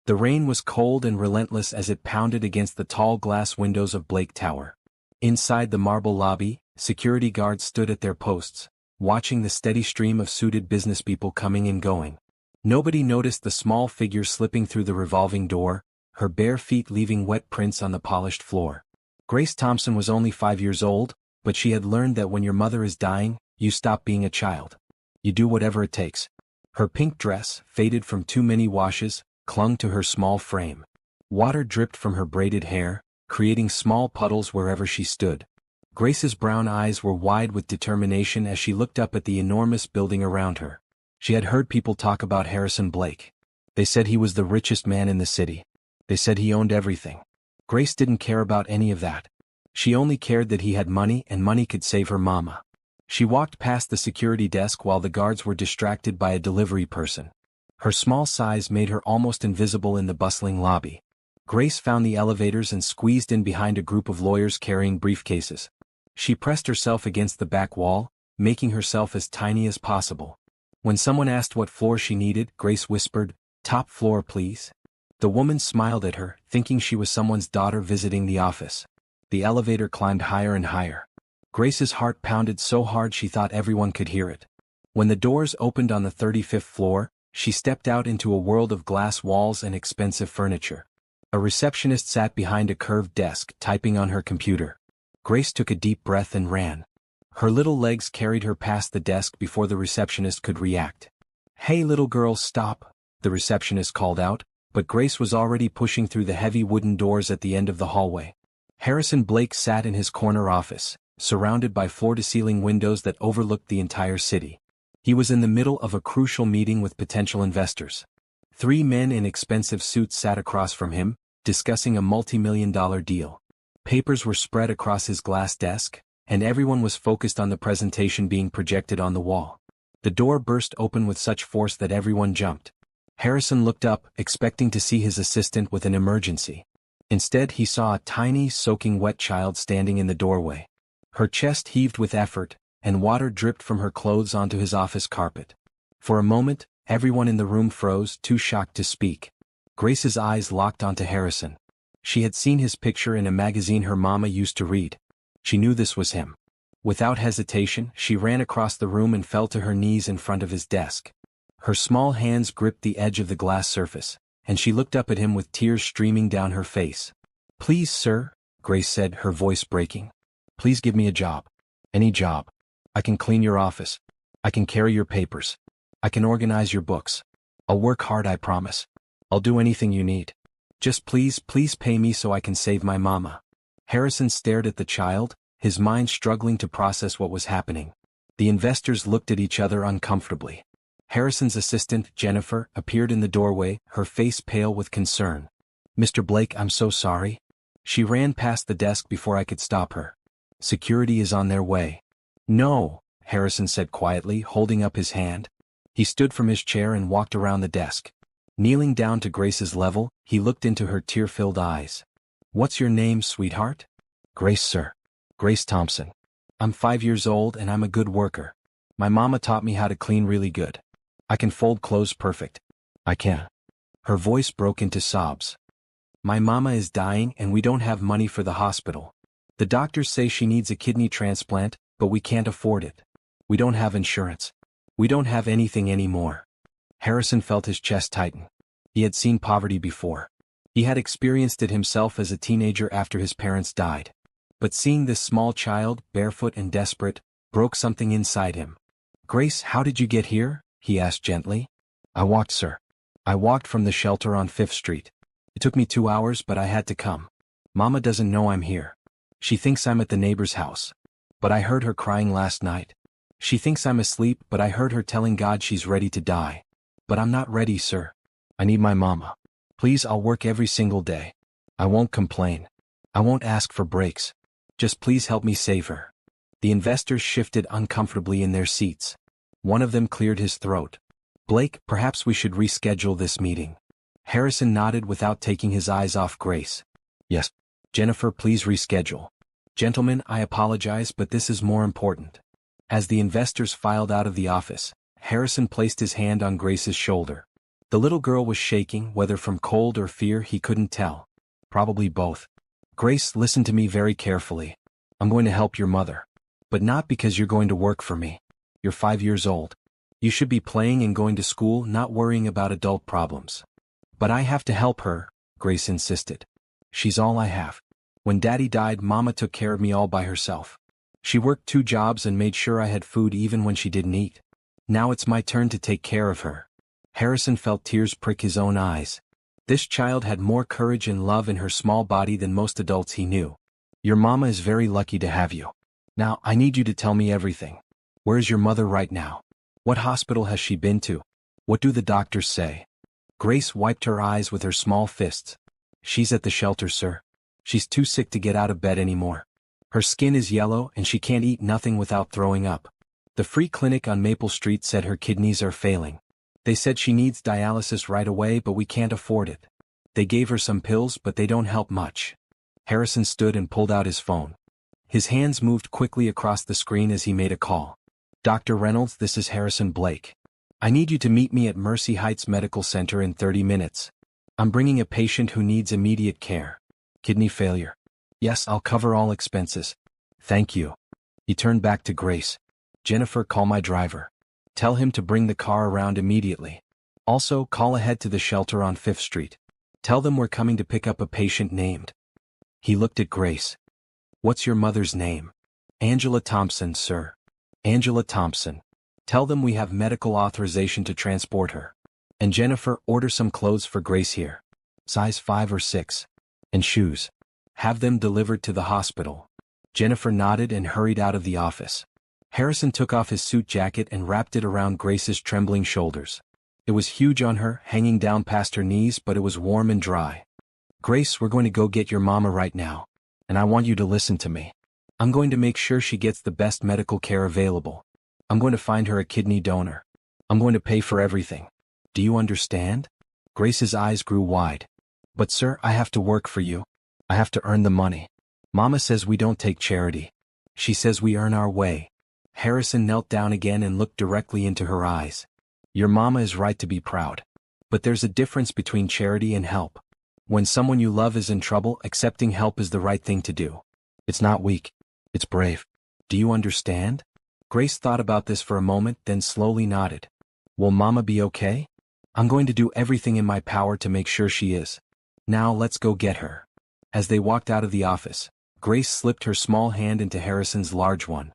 The rain was cold and relentless as it pounded against the tall glass windows of Blake Tower. Inside the marble lobby, security guards stood at their posts, watching the steady stream of suited businesspeople coming and going. Nobody noticed the small figure slipping through the revolving door, her bare feet leaving wet prints on the polished floor. Grace Thompson was only 5 years old, but she had learned that when your mother is dying, you stop being a child. You do whatever it takes. Her pink dress, faded from too many washes, clung to her small frame. Water dripped from her braided hair, creating small puddles wherever she stood. Grace's brown eyes were wide with determination as she looked up at the enormous building around her. She had heard people talk about Harrison Blake. They said he was the richest man in the city. They said he owned everything. Grace didn't care about any of that. She only cared that he had money and money could save her mama. She walked past the security desk while the guards were distracted by a delivery person. Her small size made her almost invisible in the bustling lobby. Grace found the elevators and squeezed in behind a group of lawyers carrying briefcases. She pressed herself against the back wall, making herself as tiny as possible. When someone asked what floor she needed, Grace whispered, "Top floor, please." The woman smiled at her, thinking she was someone's daughter visiting the office. The elevator climbed higher and higher. Grace's heart pounded so hard she thought everyone could hear it. When the doors opened on the 35th floor, she stepped out into a world of glass walls and expensive furniture. A receptionist sat behind a curved desk, typing on her computer. Grace took a deep breath and ran. Her little legs carried her past the desk before the receptionist could react. "Hey little girl, stop," the receptionist called out, but Grace was already pushing through the heavy wooden doors at the end of the hallway. Harrison Blake sat in his corner office, surrounded by floor-to-ceiling windows that overlooked the entire city. He was in the middle of a crucial meeting with potential investors. 3 men in expensive suits sat across from him, discussing a multi-million-dollar deal. Papers were spread across his glass desk, and everyone was focused on the presentation being projected on the wall. The door burst open with such force that everyone jumped. Harrison looked up, expecting to see his assistant with an emergency. Instead, he saw a tiny, soaking wet child standing in the doorway. Her chest heaved with effort, and water dripped from her clothes onto his office carpet. For a moment, everyone in the room froze, too shocked to speak. Grace's eyes locked onto Harrison. She had seen his picture in a magazine her mama used to read. She knew this was him. Without hesitation, she ran across the room and fell to her knees in front of his desk. Her small hands gripped the edge of the glass surface, and she looked up at him with tears streaming down her face. "Please, sir," Grace said, her voice breaking. "Please give me a job. Any job. I can clean your office. I can carry your papers. I can organize your books. I'll work hard, I promise. I'll do anything you need. Just please pay me so I can save my mama." Harrison stared at the child, his mind struggling to process what was happening. The investors looked at each other uncomfortably. Harrison's assistant, Jennifer, appeared in the doorway, her face pale with concern. "Mr. Blake, I'm so sorry." She ran past the desk before I could stop her. "Security is on their way." "No," Harrison said quietly, holding up his hand. He stood from his chair and walked around the desk. Kneeling down to Grace's level, he looked into her tear-filled eyes. "What's your name, sweetheart?" "Grace, sir. Grace Thompson. I'm 5 years old and I'm a good worker. My mama taught me how to clean really good. I can fold clothes perfect. I can." Her voice broke into sobs. "My mama is dying and we don't have money for the hospital. The doctors say she needs a kidney transplant, but we can't afford it. We don't have insurance. We don't have anything anymore." Harrison felt his chest tighten. He had seen poverty before. He had experienced it himself as a teenager after his parents died. But seeing this small child, barefoot and desperate, broke something inside him. "Grace, how did you get here?" he asked gently. "I walked, sir. I walked from the shelter on 5th Street. It took me 2 hours, but I had to come. Mama doesn't know I'm here. She thinks I'm at the neighbor's house. But I heard her crying last night. She thinks I'm asleep, but I heard her telling God she's ready to die. But I'm not ready, sir. I need my mama. Please, I'll work every single day. I won't complain. I won't ask for breaks. Just please help me save her." The investors shifted uncomfortably in their seats. One of them cleared his throat. "Blake, perhaps we should reschedule this meeting." Harrison nodded without taking his eyes off Grace. "Yes. Jennifer, please reschedule. Gentlemen, I apologize, but this is more important." As the investors filed out of the office, Harrison placed his hand on Grace's shoulder. The little girl was shaking, whether from cold or fear he couldn't tell. Probably both. Grace, listen to me very carefully. I'm going to help your mother. But not because you're going to work for me. You're 5 years old. You should be playing and going to school, not worrying about adult problems. But I have to help her, Grace insisted. She's all I have. When Daddy died, Mama took care of me all by herself. She worked 2 jobs and made sure I had food even when she didn't eat. Now it's my turn to take care of her. Harrison felt tears prick his own eyes. This child had more courage and love in her small body than most adults he knew. Your mama is very lucky to have you. Now, I need you to tell me everything. Where's your mother right now? What hospital has she been to? What do the doctors say? Grace wiped her eyes with her small fists. She's at the shelter, sir. She's too sick to get out of bed anymore. Her skin is yellow and she can't eat nothing without throwing up. The free clinic on Maple Street said her kidneys are failing. They said she needs dialysis right away, but we can't afford it. They gave her some pills, but they don't help much. Harrison stood and pulled out his phone. His hands moved quickly across the screen as he made a call. Dr. Reynolds, this is Harrison Blake. I need you to meet me at Mercy Heights Medical Center in 30 minutes. I'm bringing a patient who needs immediate care. Kidney failure. Yes, I'll cover all expenses. Thank you. He turned back to Grace. Jennifer, call my driver. Tell him to bring the car around immediately. Also, call ahead to the shelter on 5th Street. Tell them we're coming to pick up a patient named. He looked at Grace. What's your mother's name? Angela Thompson, sir. Angela Thompson. Tell them we have medical authorization to transport her. And Jennifer, order some clothes for Grace here. Size 5 or 6. And shoes. Have them delivered to the hospital. Jennifer nodded and hurried out of the office. Harrison took off his suit jacket and wrapped it around Grace's trembling shoulders. It was huge on her, hanging down past her knees, but it was warm and dry. Grace, we're going to go get your mama right now. And I want you to listen to me. I'm going to make sure she gets the best medical care available. I'm going to find her a kidney donor. I'm going to pay for everything. Do you understand? Grace's eyes grew wide. But sir, I have to work for you. I have to earn the money. Mama says we don't take charity. She says we earn our way. Harrison knelt down again and looked directly into her eyes. Your mama is right to be proud. But there's a difference between charity and help. When someone you love is in trouble, accepting help is the right thing to do. It's not weak. It's brave. Do you understand? Grace thought about this for a moment, then slowly nodded. Will Mama be okay? I'm going to do everything in my power to make sure she is. Now let's go get her. As they walked out of the office, Grace slipped her small hand into Harrison's large one.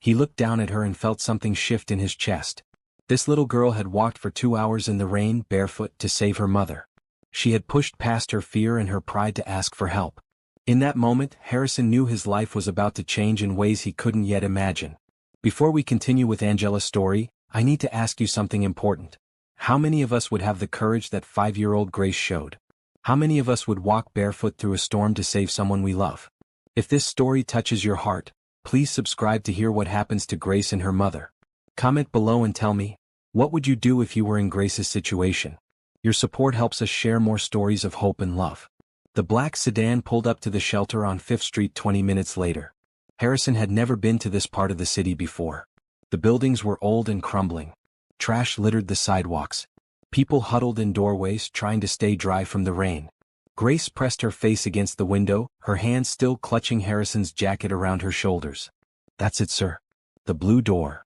He looked down at her and felt something shift in his chest. This little girl had walked for 2 hours in the rain, barefoot, to save her mother. She had pushed past her fear and her pride to ask for help. In that moment, Harrison knew his life was about to change in ways he couldn't yet imagine. Before we continue with Angela's story, I need to ask you something important. How many of us would have the courage that 5-year-old Grace showed? How many of us would walk barefoot through a storm to save someone we love? If this story touches your heart, please subscribe to hear what happens to Grace and her mother. Comment below and tell me, what would you do if you were in Grace's situation? Your support helps us share more stories of hope and love. The black sedan pulled up to the shelter on 5th Street 20 minutes later. Harrison had never been to this part of the city before. The buildings were old and crumbling. Trash littered the sidewalks. People huddled in doorways trying to stay dry from the rain. Grace pressed her face against the window, her hands still clutching Harrison's jacket around her shoulders. That's it, sir. The blue door.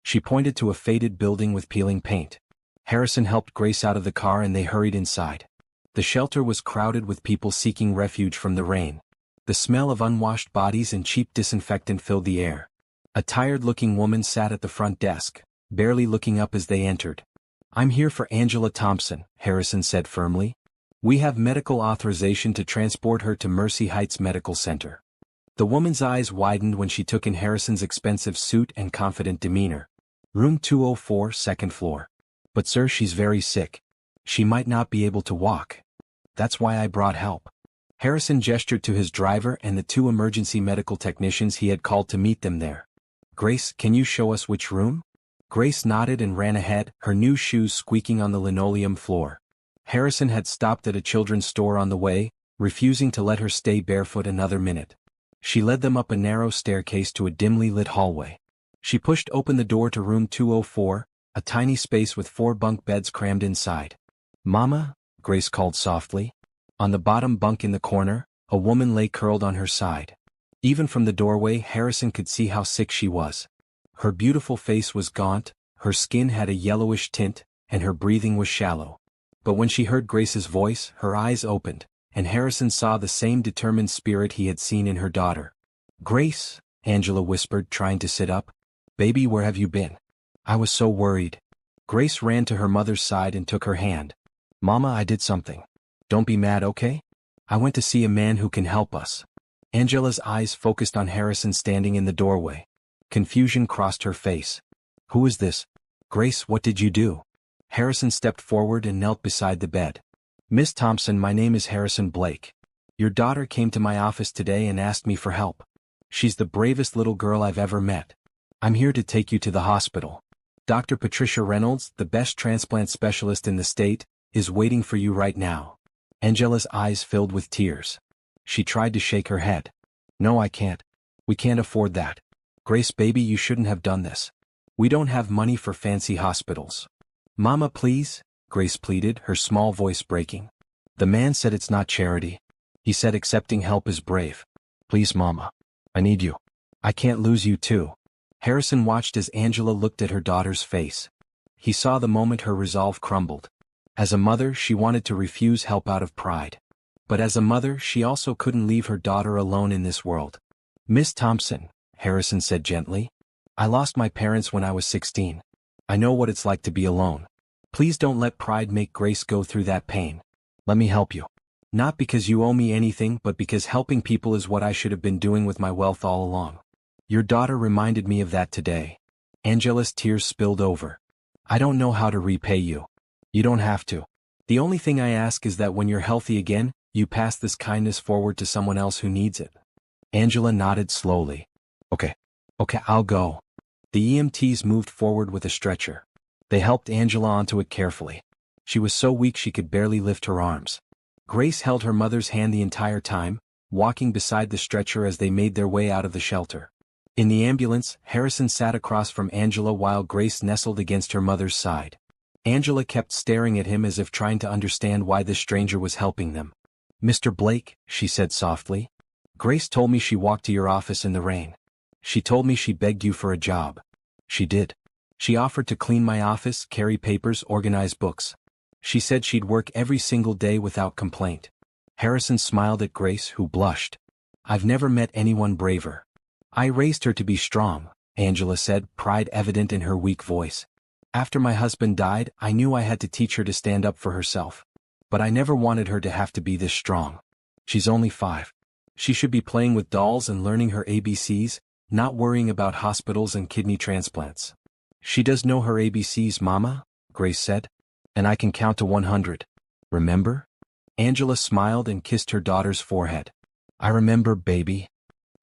She pointed to a faded building with peeling paint. Harrison helped Grace out of the car and they hurried inside. The shelter was crowded with people seeking refuge from the rain. The smell of unwashed bodies and cheap disinfectant filled the air. A tired-looking woman sat at the front desk, barely looking up as they entered. I'm here for Angela Thompson, Harrison said firmly. We have medical authorization to transport her to Mercy Heights Medical Center. The woman's eyes widened when she took in Harrison's expensive suit and confident demeanor. Room 204, second floor. But sir, she's very sick. She might not be able to walk. That's why I brought help. Harrison gestured to his driver and the 2 emergency medical technicians he had called to meet them there. Grace, can you show us which room? Grace nodded and ran ahead, her new shoes squeaking on the linoleum floor. Harrison had stopped at a children's store on the way, refusing to let her stay barefoot another minute. She led them up a narrow staircase to a dimly lit hallway. She pushed open the door to room 204, a tiny space with 4 bunk beds crammed inside. "Mama?" Grace called softly. On the bottom bunk in the corner, a woman lay curled on her side. Even from the doorway, Harrison could see how sick she was. Her beautiful face was gaunt, her skin had a yellowish tint, and her breathing was shallow. But when she heard Grace's voice, her eyes opened, and Harrison saw the same determined spirit he had seen in her daughter. "Grace," Angela whispered, trying to sit up. "Baby, where have you been? I was so worried." Grace ran to her mother's side and took her hand. "Mama, I did something. Don't be mad, okay? I went to see a man who can help us." Angela's eyes focused on Harrison standing in the doorway. Confusion crossed her face. "Who is this? Grace, what did you do?" Harrison stepped forward and knelt beside the bed. "Miss Thompson, my name is Harrison Blake. Your daughter came to my office today and asked me for help. She's the bravest little girl I've ever met. I'm here to take you to the hospital. Dr. Patricia Reynolds, the best transplant specialist in the state, is waiting for you right now." Angela's eyes filled with tears. She tried to shake her head. "No, I can't. We can't afford that. Grace, baby, you shouldn't have done this. We don't have money for fancy hospitals." "Mama, please," Grace pleaded, her small voice breaking. "The man said it's not charity. He said accepting help is brave. Please, Mama. I need you. I can't lose you too." Harrison watched as Angela looked at her daughter's face. He saw the moment her resolve crumbled. As a mother, she wanted to refuse help out of pride. But as a mother, she also couldn't leave her daughter alone in this world. "Miss Thompson," Harrison said gently, "I lost my parents when I was 16. I know what it's like to be alone. Please don't let pride make Grace go through that pain. Let me help you. Not because you owe me anything, but because helping people is what I should have been doing with my wealth all along. Your daughter reminded me of that today." Angela's tears spilled over. "I don't know how to repay you. You don't have to. The only thing I ask is that when you're healthy again, you pass this kindness forward to someone else who needs it." Angela nodded slowly. Okay, I'll go." The EMTs moved forward with a stretcher. They helped Angela onto it carefully. She was so weak she could barely lift her arms. Grace held her mother's hand the entire time, walking beside the stretcher as they made their way out of the shelter. In the ambulance, Harrison sat across from Angela while Grace nestled against her mother's side. Angela kept staring at him as if trying to understand why this stranger was helping them. "Mr. Blake," she said softly. "Grace told me she walked to your office in the rain. She told me she begged you for a job. She did. She offered to clean my office, carry papers, organize books. She said she'd work every single day without complaint." Harrison smiled at Grace, who blushed. "I've never met anyone braver. I raised her to be strong," Angela said, pride evident in her weak voice. "After my husband died, I knew I had to teach her to stand up for herself. But I never wanted her to have to be this strong. She's only 5. She should be playing with dolls and learning her ABCs, not worrying about hospitals and kidney transplants." "She does know her ABCs, Mama," Grace said. "And I can count to 100. Remember?" Angela smiled and kissed her daughter's forehead. "I remember, baby."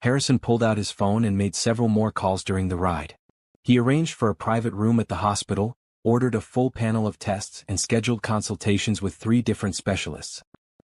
Harrison pulled out his phone and made several more calls during the ride. He arranged for a private room at the hospital, ordered a full panel of tests, and scheduled consultations with 3 different specialists.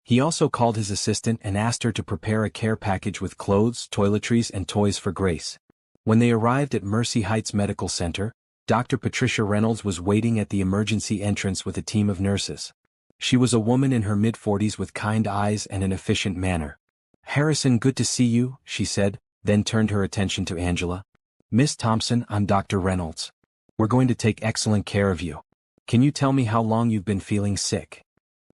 He also called his assistant and asked her to prepare a care package with clothes, toiletries, and toys for Grace. When they arrived at Mercy Heights Medical Center, Dr. Patricia Reynolds was waiting at the emergency entrance with a team of nurses. She was a woman in her mid-40s with kind eyes and an efficient manner. "Harrison, good to see you," she said, then turned her attention to Angela. "Miss Thompson, I'm Dr. Reynolds. We're going to take excellent care of you. Can you tell me how long you've been feeling sick?"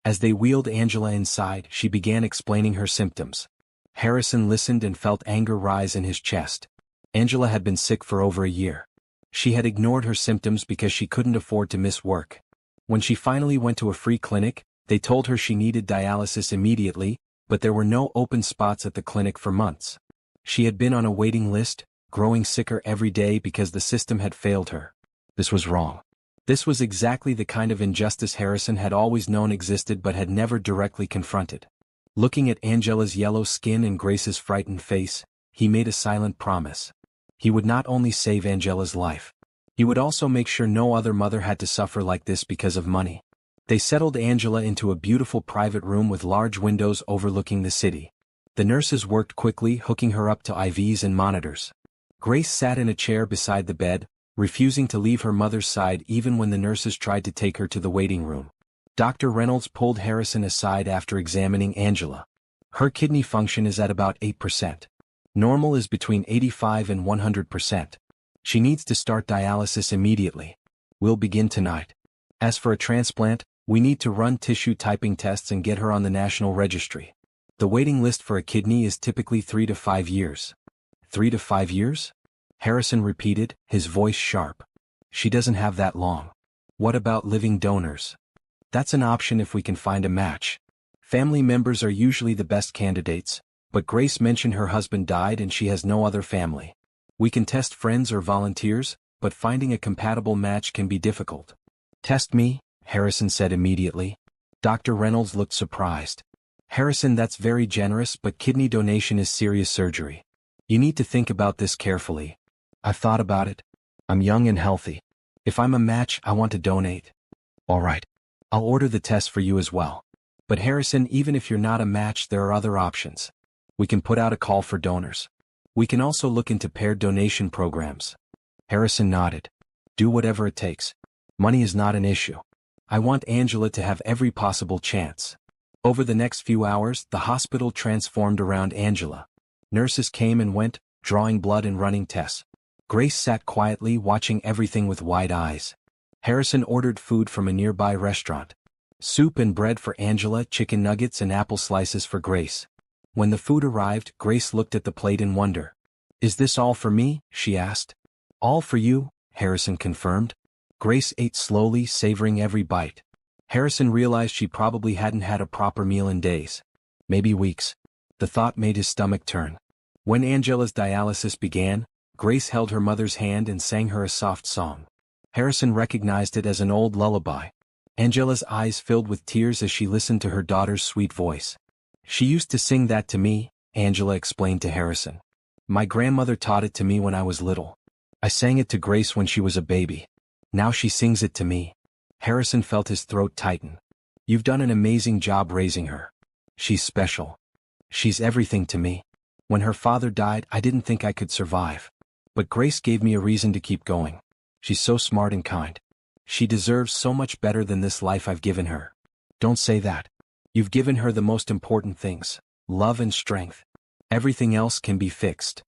As they wheeled Angela inside, she began explaining her symptoms. Harrison listened and felt anger rise in his chest. Angela had been sick for over a year. She had ignored her symptoms because she couldn't afford to miss work. When she finally went to a free clinic, they told her she needed dialysis immediately, but there were no open spots at the clinic for months. She had been on a waiting list, growing sicker every day because the system had failed her. This was wrong. This was exactly the kind of injustice Harrison had always known existed but had never directly confronted. Looking at Angela's yellow skin and Grace's frightened face, he made a silent promise. He would not only save Angela's life. He would also make sure no other mother had to suffer like this because of money. They settled Angela into a beautiful private room with large windows overlooking the city. The nurses worked quickly, hooking her up to IVs and monitors. Grace sat in a chair beside the bed, refusing to leave her mother's side even when the nurses tried to take her to the waiting room. Dr. Reynolds pulled Harrison aside after examining Angela. Her kidney function is at about 8%. Normal is between 85 and 100%. She needs to start dialysis immediately. We'll begin tonight. As for a transplant, we need to run tissue typing tests and get her on the National Registry. The waiting list for a kidney is typically 3 to 5 years. 3 to 5 years? Harrison repeated, his voice sharp. She doesn't have that long. What about living donors? That's an option if we can find a match. Family members are usually the best candidates, but Grace mentioned her husband died and she has no other family. We can test friends or volunteers, but finding a compatible match can be difficult. Test me, Harrison said immediately. Dr. Reynolds looked surprised. Harrison, that's very generous, but kidney donation is serious surgery. You need to think about this carefully. I've thought about it. I'm young and healthy. If I'm a match, I want to donate. All right. I'll order the test for you as well. But Harrison, even if you're not a match, there are other options. We can put out a call for donors. We can also look into paired donation programs. Harrison nodded. Do whatever it takes. Money is not an issue. I want Angela to have every possible chance. Over the next few hours, the hospital transformed around Angela. Nurses came and went, drawing blood and running tests. Grace sat quietly watching everything with wide eyes. Harrison ordered food from a nearby restaurant. Soup and bread for Angela, chicken nuggets and apple slices for Grace. When the food arrived, Grace looked at the plate in wonder. Is this all for me? She asked. All for you, Harrison confirmed. Grace ate slowly, savoring every bite. Harrison realized she probably hadn't had a proper meal in days. Maybe weeks. The thought made his stomach turn. When Angela's dialysis began, Grace held her mother's hand and sang her a soft song. Harrison recognized it as an old lullaby. Angela's eyes filled with tears as she listened to her daughter's sweet voice. She used to sing that to me, Angela explained to Harrison. My grandmother taught it to me when I was little. I sang it to Grace when she was a baby. Now she sings it to me. Harrison felt his throat tighten. You've done an amazing job raising her. She's special. She's everything to me. When her father died, I didn't think I could survive. But Grace gave me a reason to keep going. She's so smart and kind. She deserves so much better than this life I've given her. Don't say that. You've given her the most important things, love and strength. Everything else can be fixed.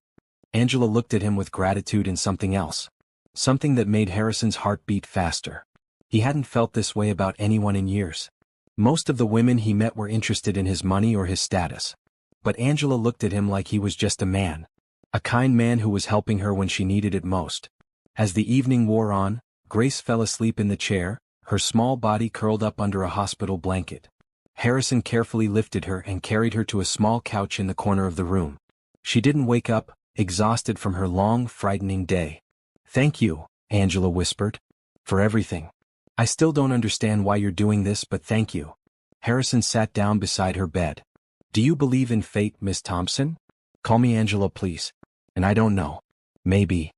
Angela looked at him with gratitude and something else. Something that made Harrison's heart beat faster. He hadn't felt this way about anyone in years. Most of the women he met were interested in his money or his status. But Angela looked at him like he was just a man. A kind man who was helping her when she needed it most. As the evening wore on, Grace fell asleep in the chair, her small body curled up under a hospital blanket. Harrison carefully lifted her and carried her to a small couch in the corner of the room. She didn't wake up, exhausted from her long, frightening day. Thank you, Angela whispered. For everything. I still don't understand why you're doing this, but thank you. Harrison sat down beside her bed. Do you believe in fate, Miss Thompson? Call me Angela, please. And I don't know. Maybe.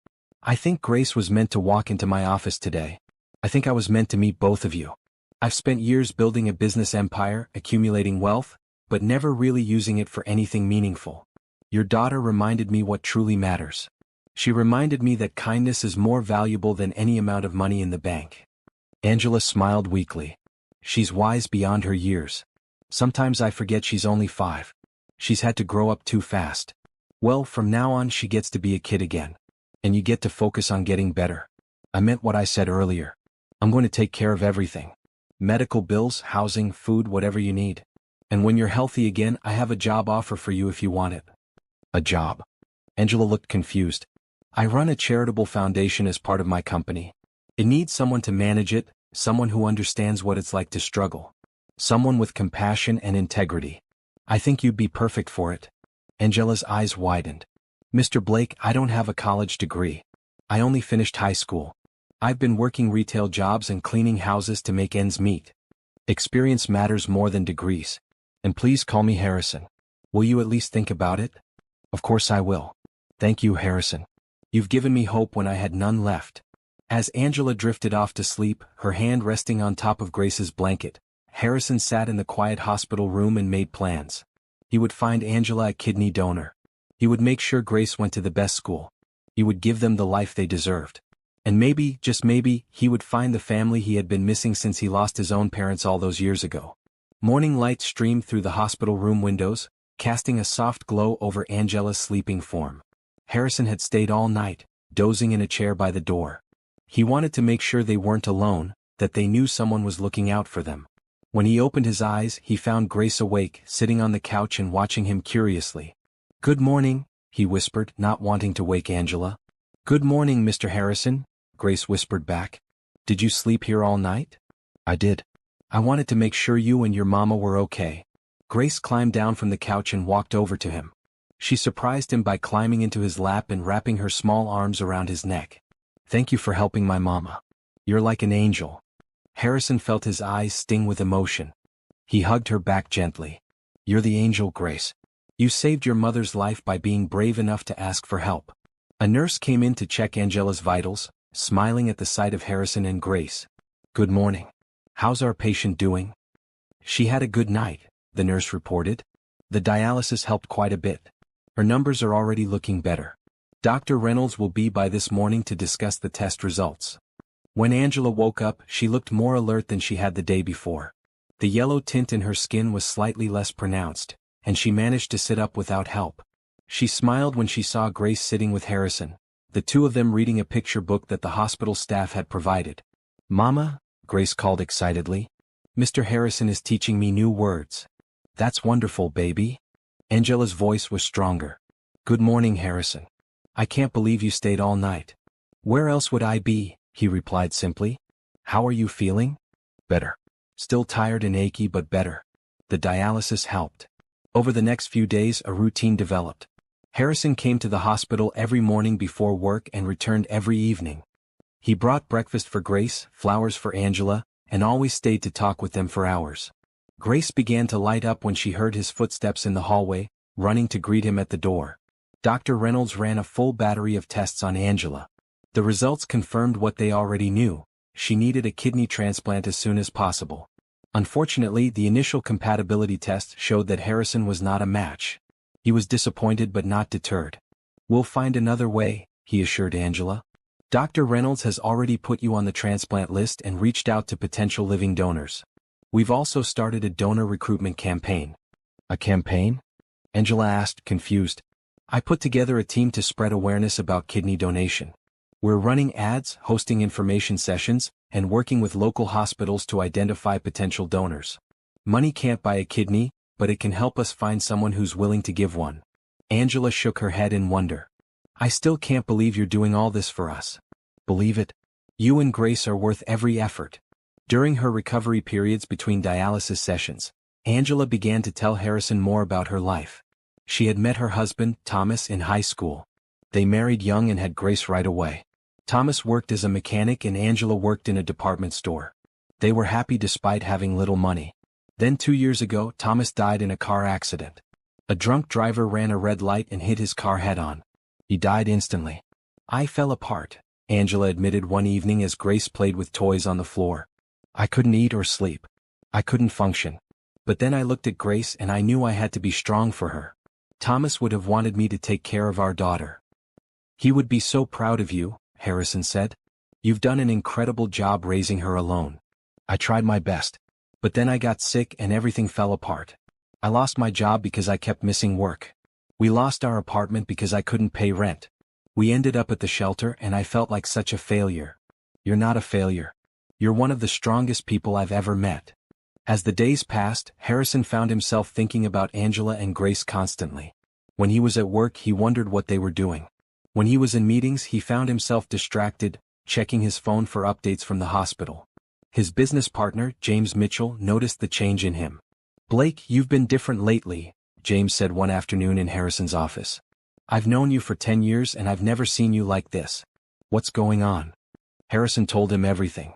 I think Grace was meant to walk into my office today. I think I was meant to meet both of you. I've spent years building a business empire, accumulating wealth, but never really using it for anything meaningful. Your daughter reminded me what truly matters. She reminded me that kindness is more valuable than any amount of money in the bank. Angela smiled weakly. She's wise beyond her years. Sometimes I forget she's only 5. She's had to grow up too fast. Well, from now on she gets to be a kid again. And you get to focus on getting better. I meant what I said earlier. I'm going to take care of everything. Medical bills, housing, food, whatever you need. And when you're healthy again, I have a job offer for you if you want it. A job? Angela looked confused. I run a charitable foundation as part of my company. It needs someone to manage it, someone who understands what it's like to struggle. Someone with compassion and integrity. I think you'd be perfect for it. Angela's eyes widened. Mr. Blake, I don't have a college degree. I only finished high school. I've been working retail jobs and cleaning houses to make ends meet. Experience matters more than degrees. And please call me Harrison. Will you at least think about it? Of course I will. Thank you, Harrison. You've given me hope when I had none left. As Angela drifted off to sleep, her hand resting on top of Grace's blanket, Harrison sat in the quiet hospital room and made plans. He would find Angela a kidney donor. He would make sure Grace went to the best school. He would give them the life they deserved. And maybe, just maybe, he would find the family he had been missing since he lost his own parents all those years ago. Morning light streamed through the hospital room windows, casting a soft glow over Angela's sleeping form. Harrison had stayed all night, dozing in a chair by the door. He wanted to make sure they weren't alone, that they knew someone was looking out for them. When he opened his eyes, he found Grace awake, sitting on the couch and watching him curiously. "Good morning," he whispered, not wanting to wake Angela. "Good morning, Mr. Harrison," Grace whispered back. "Did you sleep here all night?" "I did. I wanted to make sure you and your mama were okay." Grace climbed down from the couch and walked over to him. She surprised him by climbing into his lap and wrapping her small arms around his neck. "Thank you for helping my mama. You're like an angel." Harrison felt his eyes sting with emotion. He hugged her back gently. "You're the angel, Grace. You saved your mother's life by being brave enough to ask for help." A nurse came in to check Angela's vitals, smiling at the sight of Harrison and Grace. "Good morning. How's our patient doing?" "She had a good night," the nurse reported. "The dialysis helped quite a bit. Her numbers are already looking better. Dr. Reynolds will be by this morning to discuss the test results." When Angela woke up, she looked more alert than she had the day before. The yellow tint in her skin was slightly less pronounced, and she managed to sit up without help. She smiled when she saw Grace sitting with Harrison, the two of them reading a picture book that the hospital staff had provided. "Mama," Grace called excitedly, "Mr. Harrison is teaching me new words." "That's wonderful, baby." Angela's voice was stronger. "Good morning, Harrison. I can't believe you stayed all night." "Where else would I be?" he replied simply. "How are you feeling?" "Better. Still tired and achy, but better." The dialysis helped. Over the next few days, a routine developed. Harrison came to the hospital every morning before work and returned every evening. He brought breakfast for Grace, flowers for Angela, and always stayed to talk with them for hours. Grace began to light up when she heard his footsteps in the hallway, running to greet him at the door. Dr. Reynolds ran a full battery of tests on Angela. The results confirmed what they already knew: she needed a kidney transplant as soon as possible. Unfortunately, the initial compatibility test showed that Harrison was not a match. He was disappointed but not deterred. "We'll find another way," he assured Angela. "Dr. Reynolds has already put you on the transplant list and reached out to potential living donors. We've also started a donor recruitment campaign." "A campaign?" Angela asked, confused. "I put together a team to spread awareness about kidney donation. We're running ads, hosting information sessions, and working with local hospitals to identify potential donors. Money can't buy a kidney, but it can help us find someone who's willing to give one." Angela shook her head in wonder. "I still can't believe you're doing all this for us." "Believe it? You and Grace are worth every effort." During her recovery periods between dialysis sessions, Angela began to tell Harrison more about her life. She had met her husband, Thomas, in high school. They married young and had Grace right away. Thomas worked as a mechanic and Angela worked in a department store. They were happy despite having little money. Then 2 years ago, Thomas died in a car accident. A drunk driver ran a red light and hit his car head-on. He died instantly. "I fell apart," Angela admitted one evening as Grace played with toys on the floor. "I couldn't eat or sleep. I couldn't function. But then I looked at Grace and I knew I had to be strong for her. Thomas would have wanted me to take care of our daughter." "He would be so proud of you," Harrison said. "You've done an incredible job raising her alone." "I tried my best. But then I got sick and everything fell apart. I lost my job because I kept missing work. We lost our apartment because I couldn't pay rent. We ended up at the shelter and I felt like such a failure." "You're not a failure. You're one of the strongest people I've ever met." As the days passed, Harrison found himself thinking about Angela and Grace constantly. When he was at work, he wondered what they were doing. When he was in meetings, he found himself distracted, checking his phone for updates from the hospital. His business partner, James Mitchell, noticed the change in him. "Blake, you've been different lately," James said one afternoon in Harrison's office. "I've known you for 10 years and I've never seen you like this. What's going on?" Harrison told him everything.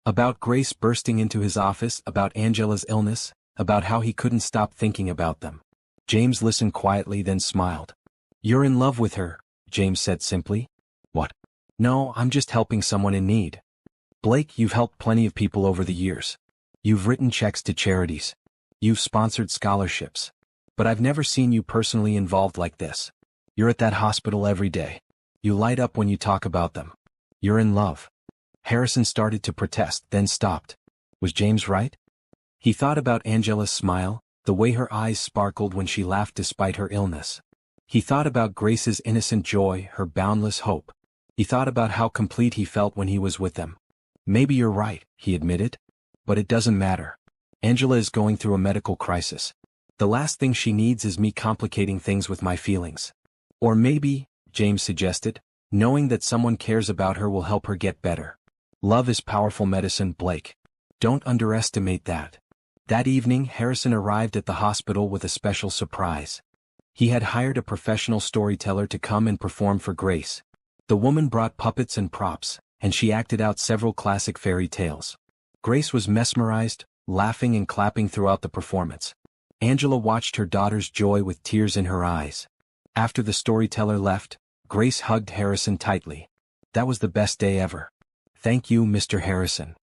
About Grace bursting into his office, about Angela's illness, about how he couldn't stop thinking about them. James listened quietly, then smiled. "You're in love with her," James said simply. "What?" "No, I'm just helping someone in need." "Blake, you've helped plenty of people over the years. You've written checks to charities. You've sponsored scholarships. But I've never seen you personally involved like this. You're at that hospital every day. You light up when you talk about them. You're in love. Harrison started to protest, then stopped. Was James right? He thought about Angela's smile, the way her eyes sparkled when she laughed despite her illness. He thought about Grace's innocent joy, her boundless hope. He thought about how complete he felt when he was with them. Maybe you're right, he admitted. But it doesn't matter. Angela is going through a medical crisis. The last thing she needs is me complicating things with my feelings. Or maybe, James suggested, knowing that someone cares about her will help her get better. Love is powerful medicine, Blake. Don't underestimate that. That evening, Harrison arrived at the hospital with a special surprise. He had hired a professional storyteller to come and perform for Grace. The woman brought puppets and props, and she acted out several classic fairy tales. Grace was mesmerized, laughing and clapping throughout the performance. Angela watched her daughter's joy with tears in her eyes. After the storyteller left, Grace hugged Harrison tightly. That was the best day ever. Thank you, Mr. Harrison.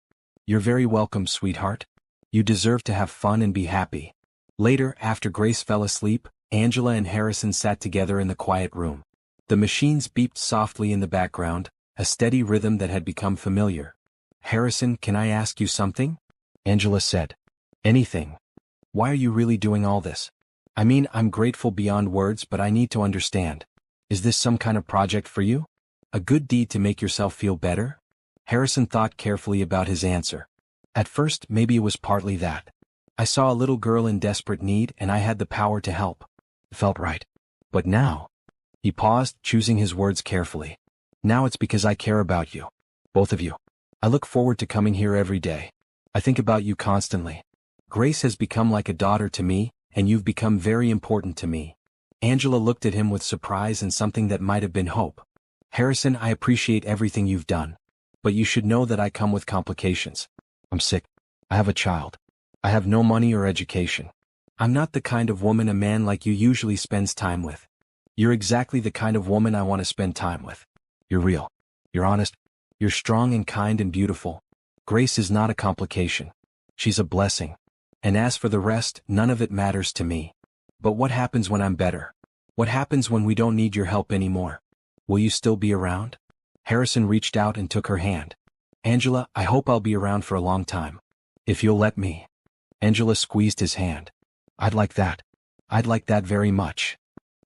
You're very welcome, sweetheart. You deserve to have fun and be happy. Later, after Grace fell asleep, Angela and Harrison sat together in the quiet room. The machines beeped softly in the background, a steady rhythm that had become familiar. Harrison, can I ask you something? Angela said. Anything. Why are you really doing all this? I mean, I'm grateful beyond words, but I need to understand. Is this some kind of project for you? A good deed to make yourself feel better? Harrison thought carefully about his answer. At first, maybe it was partly that. I saw a little girl in desperate need and I had the power to help. It felt right. But now... He paused, choosing his words carefully. Now it's because I care about you. Both of you. I look forward to coming here every day. I think about you constantly. Grace has become like a daughter to me, and you've become very important to me. Angela looked at him with surprise and something that might have been hope. Harrison, I appreciate everything you've done. But you should know that I come with complications. I'm sick. I have a child. I have no money or education. I'm not the kind of woman a man like you usually spends time with. You're exactly the kind of woman I want to spend time with. You're real. You're honest. You're strong and kind and beautiful. Grace is not a complication. She's a blessing. And as for the rest, none of it matters to me. But what happens when I'm better? What happens when we don't need your help anymore? Will you still be around? Harrison reached out and took her hand. Angela, I hope I'll be around for a long time. If you'll let me. Angela squeezed his hand. I'd like that. I'd like that very much.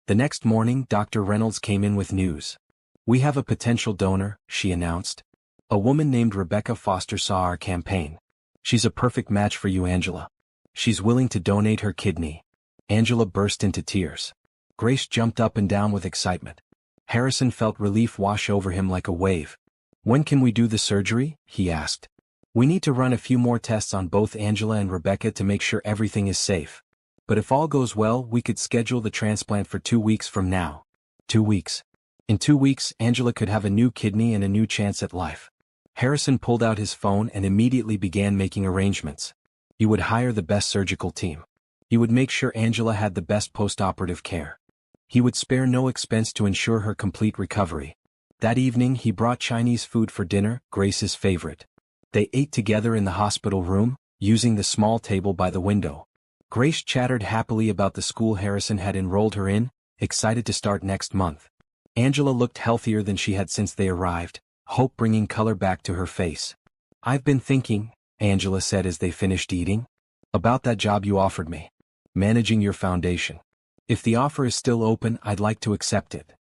The next morning, Dr. Reynolds came in with news. We have a potential donor, she announced. A woman named Rebecca Foster saw our campaign. She's a perfect match for you, Angela. She's willing to donate her kidney. Angela burst into tears. Grace jumped up and down with excitement. Harrison felt relief wash over him like a wave. When can we do the surgery? He asked. We need to run a few more tests on both Angela and Rebecca to make sure everything is safe. But if all goes well, we could schedule the transplant for 2 weeks from now. 2 weeks. In 2 weeks, Angela could have a new kidney and a new chance at life. Harrison pulled out his phone and immediately began making arrangements. He would hire the best surgical team. He would make sure Angela had the best post-operative care. He would spare no expense to ensure her complete recovery. That evening he brought Chinese food for dinner, Grace's favorite. They ate together in the hospital room, using the small table by the window. Grace chattered happily about the school Harrison had enrolled her in, excited to start next month. Angela looked healthier than she had since they arrived, hope bringing color back to her face. I've been thinking, Angela said as they finished eating, about that job you offered me. Managing your foundation. If the offer is still open, I'd like to accept it.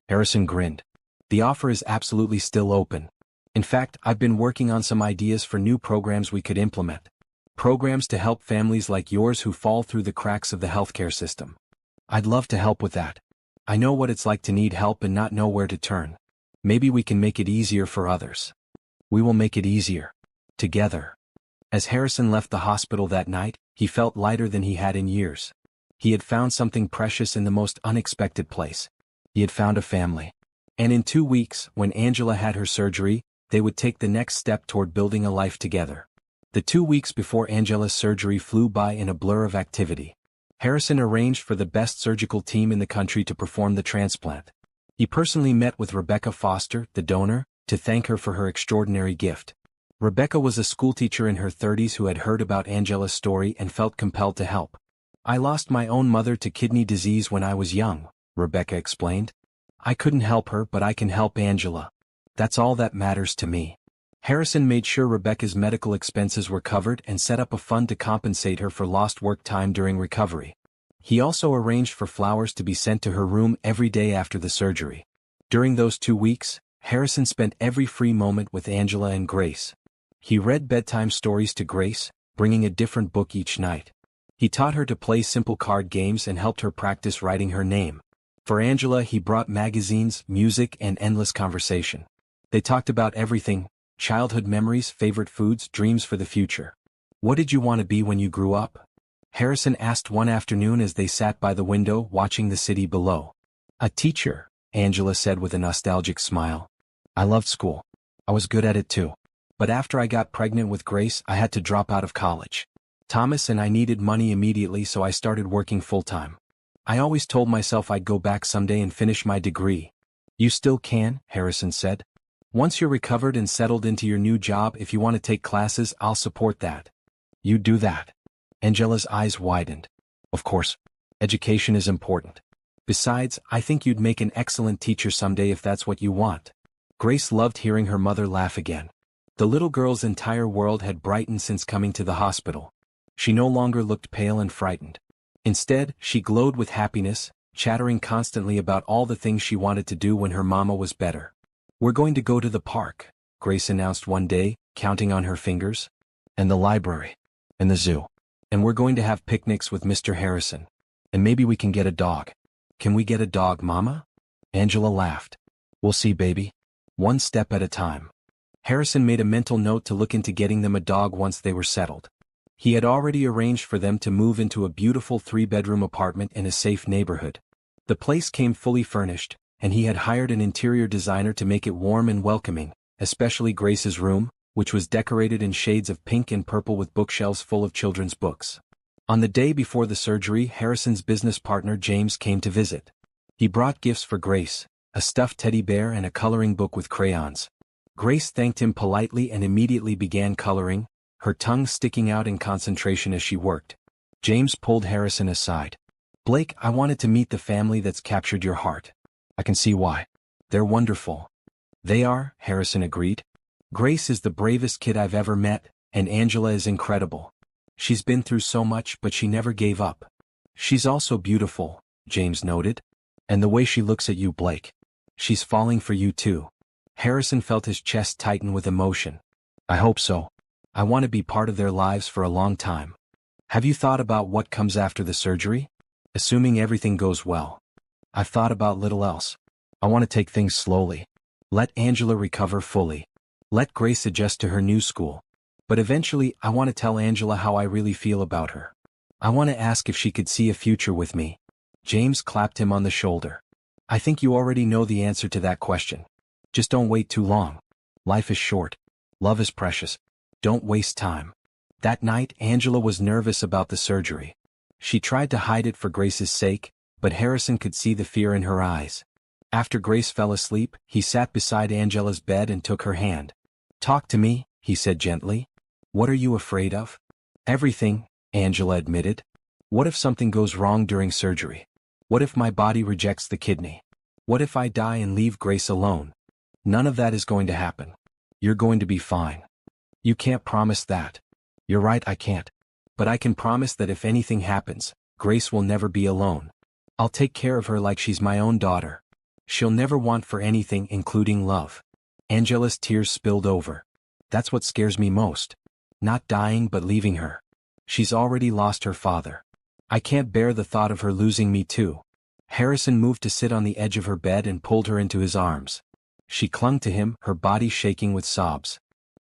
Harrison grinned. The offer is absolutely still open. In fact, I've been working on some ideas for new programs we could implement. Programs to help families like yours who fall through the cracks of the healthcare system. I'd love to help with that. I know what it's like to need help and not know where to turn. Maybe we can make it easier for others. We will make it easier. Together. As Harrison left the hospital that night, he felt lighter than he had in years. He had found something precious in the most unexpected place. He had found a family. And in 2 weeks, when Angela had her surgery, they would take the next step toward building a life together. The 2 weeks before Angela's surgery flew by in a blur of activity. Harrison arranged for the best surgical team in the country to perform the transplant. He personally met with Rebecca Foster, the donor, to thank her for her extraordinary gift. Rebecca was a schoolteacher in her 30s who had heard about Angela's story and felt compelled to help. I lost my own mother to kidney disease when I was young, Rebecca explained. I couldn't help her, but I can help Angela. That's all that matters to me. Harrison made sure Rebecca's medical expenses were covered and set up a fund to compensate her for lost work time during recovery. He also arranged for flowers to be sent to her room every day after the surgery. During those 2 weeks, Harrison spent every free moment with Angela and Grace. He read bedtime stories to Grace, bringing a different book each night. He taught her to play simple card games and helped her practice writing her name. For Angela, he brought magazines, music, and endless conversation. They talked about everything: childhood memories, favorite foods, dreams for the future. "What did you want to be when you grew up?" Harrison asked one afternoon as they sat by the window watching the city below. "A teacher," Angela said with a nostalgic smile. "I loved school. I was good at it too. But after I got pregnant with Grace, I had to drop out of college. Thomas and I needed money immediately, so I started working full-time. I always told myself I'd go back someday and finish my degree." "You still can," Harrison said. "Once you're recovered and settled into your new job, if you want to take classes, I'll support that." "You do that?" Angela's eyes widened. "Of course. Education is important. Besides, I think you'd make an excellent teacher someday if that's what you want." Grace loved hearing her mother laugh again. The little girl's entire world had brightened since coming to the hospital. She no longer looked pale and frightened. Instead, she glowed with happiness, chattering constantly about all the things she wanted to do when her mama was better. "We're going to go to the park," Grace announced one day, counting on her fingers. "And the library. And the zoo. And we're going to have picnics with Mr. Harrison. And maybe we can get a dog." "Can we get a dog, Mama?" Angela laughed. "We'll see, baby. One step at a time." Harrison made a mental note to look into getting them a dog once they were settled. He had already arranged for them to move into a beautiful 3-bedroom apartment in a safe neighborhood. The place came fully furnished, and he had hired an interior designer to make it warm and welcoming, especially Grace's room, which was decorated in shades of pink and purple with bookshelves full of children's books. On the day before the surgery, Harrison's business partner James came to visit. He brought gifts for Grace, a stuffed teddy bear and a coloring book with crayons. Grace thanked him politely and immediately began coloring, her tongue sticking out in concentration as she worked. James pulled Harrison aside. "Blake, I wanted to meet the family that's captured your heart." "I can see why. They're wonderful." "They are," Harrison agreed. "Grace is the bravest kid I've ever met, and Angela is incredible. She's been through so much, but she never gave up." "She's also beautiful," James noted. "And the way she looks at you, Blake. She's falling for you too." Harrison felt his chest tighten with emotion. "I hope so. I want to be part of their lives for a long time." "Have you thought about what comes after the surgery? Assuming everything goes well." "I've thought about little else. I want to take things slowly. Let Angela recover fully. Let Grace adjust to her new school. But eventually, I want to tell Angela how I really feel about her. I want to ask if she could see a future with me." James clapped him on the shoulder. "I think you already know the answer to that question. Just don't wait too long. Life is short. Love is precious. Don't waste time." That night, Angela was nervous about the surgery. She tried to hide it for Grace's sake, but Harrison could see the fear in her eyes. After Grace fell asleep, he sat beside Angela's bed and took her hand. "Talk to me," he said gently. "What are you afraid of?" "Everything," Angela admitted. "What if something goes wrong during surgery? What if my body rejects the kidney? What if I die and leave Grace alone?" "None of that is going to happen. You're going to be fine." "You can't promise that." "You're right, I can't. But I can promise that if anything happens, Grace will never be alone. I'll take care of her like she's my own daughter. She'll never want for anything, including love." Angela's tears spilled over. "That's what scares me most. Not dying but leaving her. She's already lost her father. I can't bear the thought of her losing me too." Harrison moved to sit on the edge of her bed and pulled her into his arms. She clung to him, her body shaking with sobs.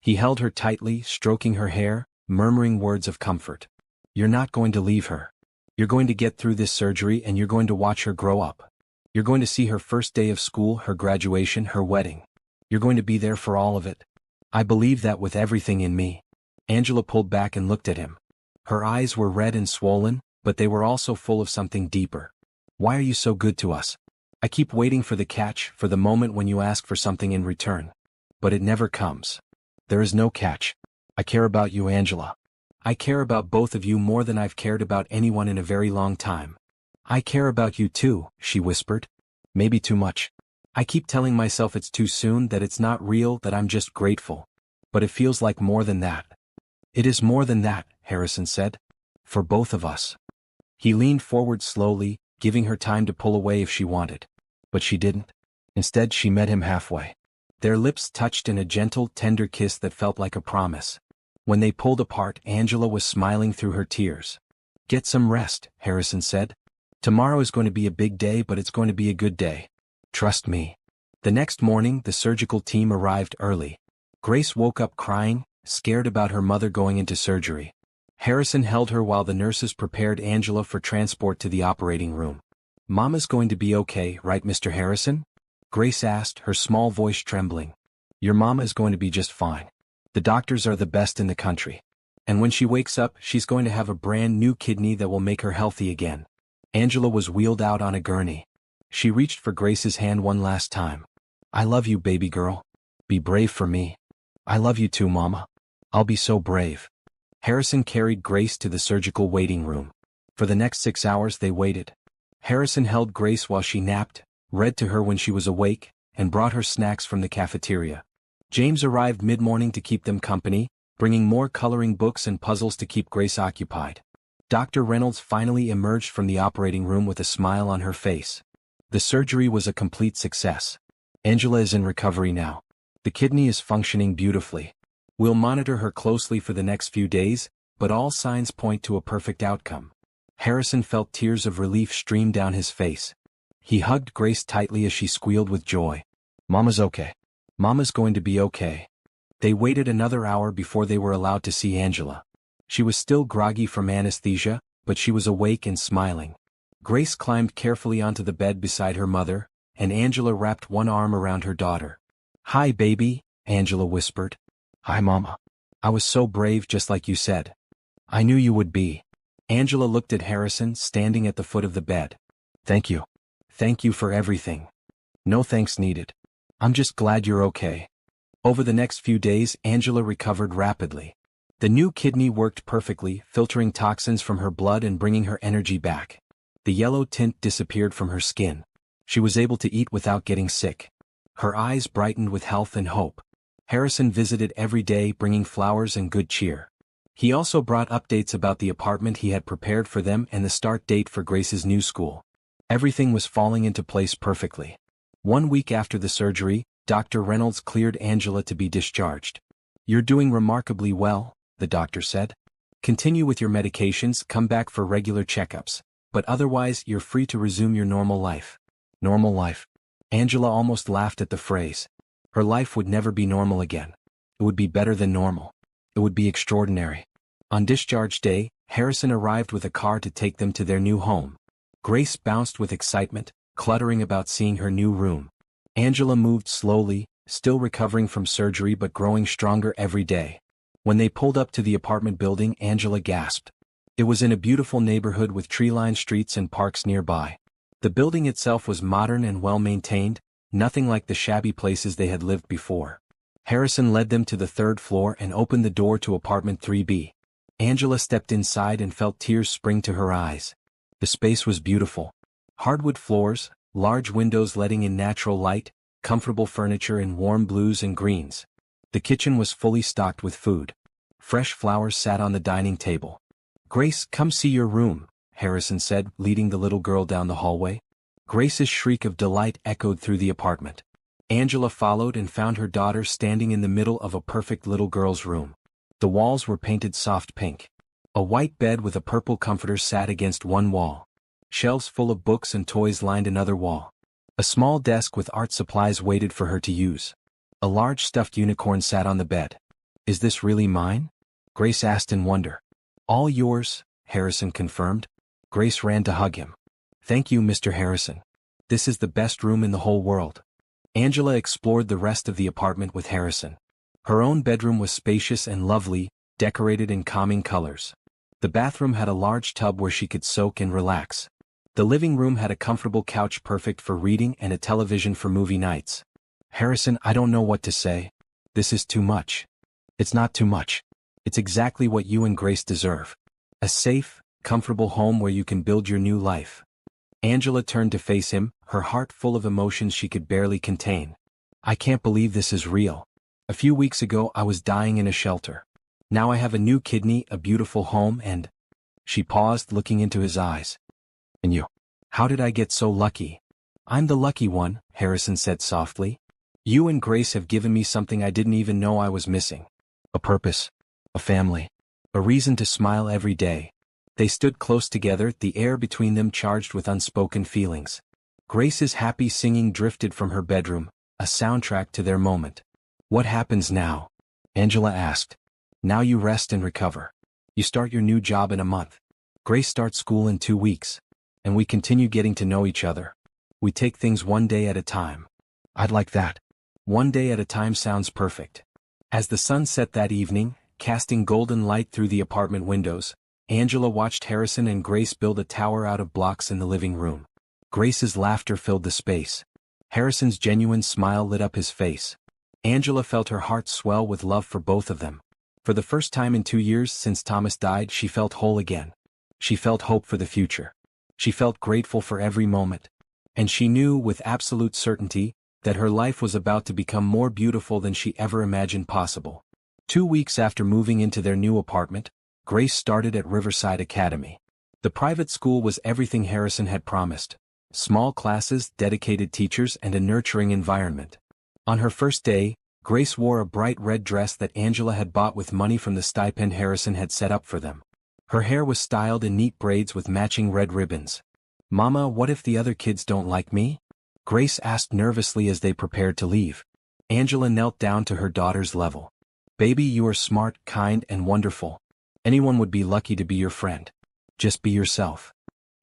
He held her tightly, stroking her hair, murmuring words of comfort. "You're not going to leave her. You're going to get through this surgery and you're going to watch her grow up. You're going to see her first day of school, her graduation, her wedding. You're going to be there for all of it. I believe that with everything in me." Angela pulled back and looked at him. Her eyes were red and swollen, but they were also full of something deeper. "Why are you so good to us? I keep waiting for the catch, for the moment when you ask for something in return. But it never comes. There is no catch. I care about you, Angela. I care about both of you more than I've cared about anyone in a very long time." "I care about you too," she whispered. "Maybe too much. I keep telling myself it's too soon, that it's not real, that I'm just grateful. But it feels like more than that. It is more than that, Harrison said. For both of us. He leaned forward slowly, giving her time to pull away if she wanted. But she didn't. Instead, she met him halfway. Their lips touched in a gentle, tender kiss that felt like a promise. When they pulled apart, Angela was smiling through her tears. Get some rest, Harrison said. Tomorrow is going to be a big day, but it's going to be a good day. Trust me. The next morning, the surgical team arrived early. Grace woke up crying, scared about her mother going into surgery. Harrison held her while the nurses prepared Angela for transport to the operating room. Mama's going to be okay, right, Mr. Harrison? Grace asked, her small voice trembling. Your mama is going to be just fine. The doctors are the best in the country. And when she wakes up, she's going to have a brand new kidney that will make her healthy again. Angela was wheeled out on a gurney. She reached for Grace's hand one last time. I love you, baby girl. Be brave for me. I love you too, Mama. I'll be so brave. Harrison carried Grace to the surgical waiting room. For the next 6 hours they waited. Harrison held Grace while she napped, read to her when she was awake, and brought her snacks from the cafeteria. James arrived mid-morning to keep them company, bringing more coloring books and puzzles to keep Grace occupied. Dr. Reynolds finally emerged from the operating room with a smile on her face. The surgery was a complete success. Angela is in recovery now. The kidney is functioning beautifully. We'll monitor her closely for the next few days, but all signs point to a perfect outcome. Harrison felt tears of relief stream down his face. He hugged Grace tightly as she squealed with joy. Mama's okay. Mama's going to be okay. They waited another hour before they were allowed to see Angela. She was still groggy from anesthesia, but she was awake and smiling. Grace climbed carefully onto the bed beside her mother, and Angela wrapped one arm around her daughter. Hi, baby, Angela whispered. Hi, Mama. I was so brave, just like you said. I knew you would be. Angela looked at Harrison, standing at the foot of the bed. Thank you. Thank you for everything. No thanks needed. I'm just glad you're okay. Over the next few days, Angela recovered rapidly. The new kidney worked perfectly, filtering toxins from her blood and bringing her energy back. The yellow tint disappeared from her skin. She was able to eat without getting sick. Her eyes brightened with health and hope. Harrison visited every day, bringing flowers and good cheer. He also brought updates about the apartment he had prepared for them and the start date for Grace's new school. Everything was falling into place perfectly. 1 week after the surgery, Dr. Reynolds cleared Angela to be discharged. You're doing remarkably well, the doctor said. Continue with your medications, come back for regular checkups, but otherwise you're free to resume your normal life. Normal life. Angela almost laughed at the phrase. Her life would never be normal again. It would be better than normal. It would be extraordinary. On discharge day, Harrison arrived with a car to take them to their new home. Grace bounced with excitement, cluttering about seeing her new room. Angela moved slowly, still recovering from surgery but growing stronger every day. When they pulled up to the apartment building, Angela gasped. It was in a beautiful neighborhood with tree-lined streets and parks nearby. The building itself was modern and well-maintained, nothing like the shabby places they had lived before. Harrison led them to the 3rd floor and opened the door to apartment 3B. Angela stepped inside and felt tears spring to her eyes. The space was beautiful. Hardwood floors, large windows letting in natural light, comfortable furniture in warm blues and greens. The kitchen was fully stocked with food. Fresh flowers sat on the dining table. Grace, come see your room, Harrison said, leading the little girl down the hallway. Grace's shriek of delight echoed through the apartment. Angela followed and found her daughter standing in the middle of a perfect little girl's room. The walls were painted soft pink. A white bed with a purple comforter sat against one wall. Shelves full of books and toys lined another wall. A small desk with art supplies waited for her to use. A large stuffed unicorn sat on the bed. Is this really mine? Grace asked in wonder. All yours, Harrison confirmed. Grace ran to hug him. Thank you, Mr. Harrison. This is the best room in the whole world. Angela explored the rest of the apartment with Harrison. Her own bedroom was spacious and lovely, decorated in calming colors. The bathroom had a large tub where she could soak and relax. The living room had a comfortable couch perfect for reading and a television for movie nights. Harrison, I don't know what to say. This is too much. It's not too much. It's exactly what you and Grace deserve. A safe, comfortable home where you can build your new life. Angela turned to face him, her heart full of emotions she could barely contain. I can't believe this is real. A few weeks ago I was dying in a shelter. Now I have a new kidney, a beautiful home, and... She paused, looking into his eyes. And you? How did I get so lucky? I'm the lucky one, Harrison said softly. You and Grace have given me something I didn't even know I was missing. A purpose. A family. A reason to smile every day. They stood close together, the air between them charged with unspoken feelings. Grace's happy singing drifted from her bedroom, a soundtrack to their moment. What happens now? Angela asked. Now you rest and recover. You start your new job in a month. Grace starts school in 2 weeks. And we continue getting to know each other. We take things one day at a time. I'd like that. One day at a time sounds perfect. As the sun set that evening, casting golden light through the apartment windows, Angela watched Harrison and Grace build a tower out of blocks in the living room. Grace's laughter filled the space. Harrison's genuine smile lit up his face. Angela felt her heart swell with love for both of them. For the first time in 2 years since Thomas died, she felt whole again. She felt hope for the future. She felt grateful for every moment. And she knew with absolute certainty that her life was about to become more beautiful than she ever imagined possible. 2 weeks after moving into their new apartment, Grace started at Riverside Academy. The private school was everything Harrison had promised. Small classes, dedicated teachers, and a nurturing environment. On her first day, Grace wore a bright red dress that Angela had bought with money from the stipend Harrison had set up for them. Her hair was styled in neat braids with matching red ribbons. Mama, what if the other kids don't like me? Grace asked nervously as they prepared to leave. Angela knelt down to her daughter's level. Baby, you are smart, kind, and wonderful. Anyone would be lucky to be your friend. Just be yourself.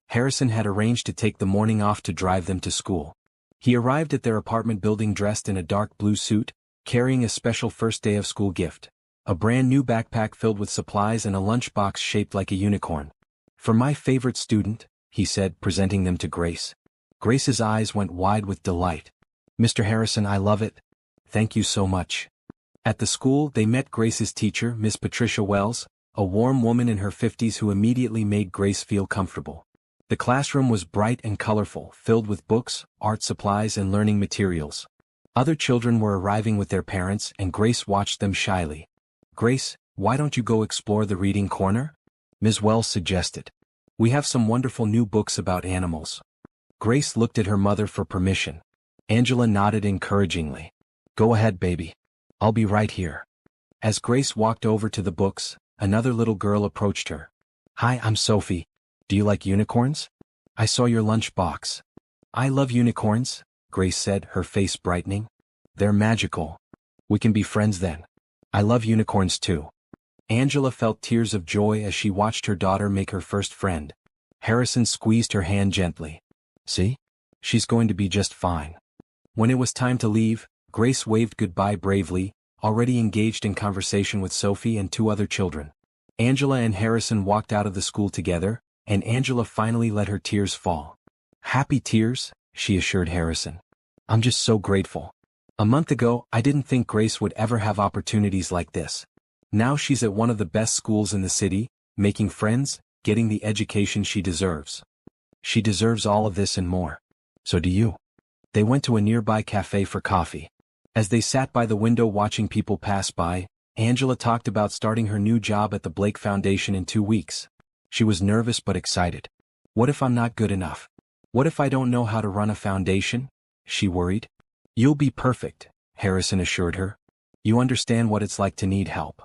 Harrison had arranged to take the morning off to drive them to school. He arrived at their apartment building dressed in a dark blue suit, carrying a special first day of school gift. A brand new backpack filled with supplies and a lunchbox shaped like a unicorn. For my favorite student, he said, presenting them to Grace. Grace's eyes went wide with delight. Mr. Harrison, I love it. Thank you so much. At the school, they met Grace's teacher, Miss Patricia Wells, a warm woman in her 50s who immediately made Grace feel comfortable. The classroom was bright and colorful, filled with books, art supplies, and learning materials. Other children were arriving with their parents, and Grace watched them shyly. Grace, why don't you go explore the reading corner? Ms. Wells suggested. We have some wonderful new books about animals. Grace looked at her mother for permission. Angela nodded encouragingly. Go ahead, baby. I'll be right here. As Grace walked over to the books, another little girl approached her. Hi, I'm Sophie. Do you like unicorns? I saw your lunch box. I love unicorns, Grace said, her face brightening. They're magical. We can be friends then. I love unicorns too. Angela felt tears of joy as she watched her daughter make her first friend. Harrison squeezed her hand gently. See? She's going to be just fine. When it was time to leave, Grace waved goodbye bravely, already engaged in conversation with Sophie and 2 other children. Angela and Harrison walked out of the school together, and Angela finally let her tears fall. Happy tears, she assured Harrison. I'm just so grateful. A month ago, I didn't think Grace would ever have opportunities like this. Now she's at one of the best schools in the city, making friends, getting the education she deserves. She deserves all of this and more. So do you. They went to a nearby cafe for coffee. As they sat by the window watching people pass by, Angela talked about starting her new job at the Blake Foundation in 2 weeks. She was nervous but excited. What if I'm not good enough? What if I don't know how to run a foundation? She worried. You'll be perfect, Harrison assured her. You understand what it's like to need help.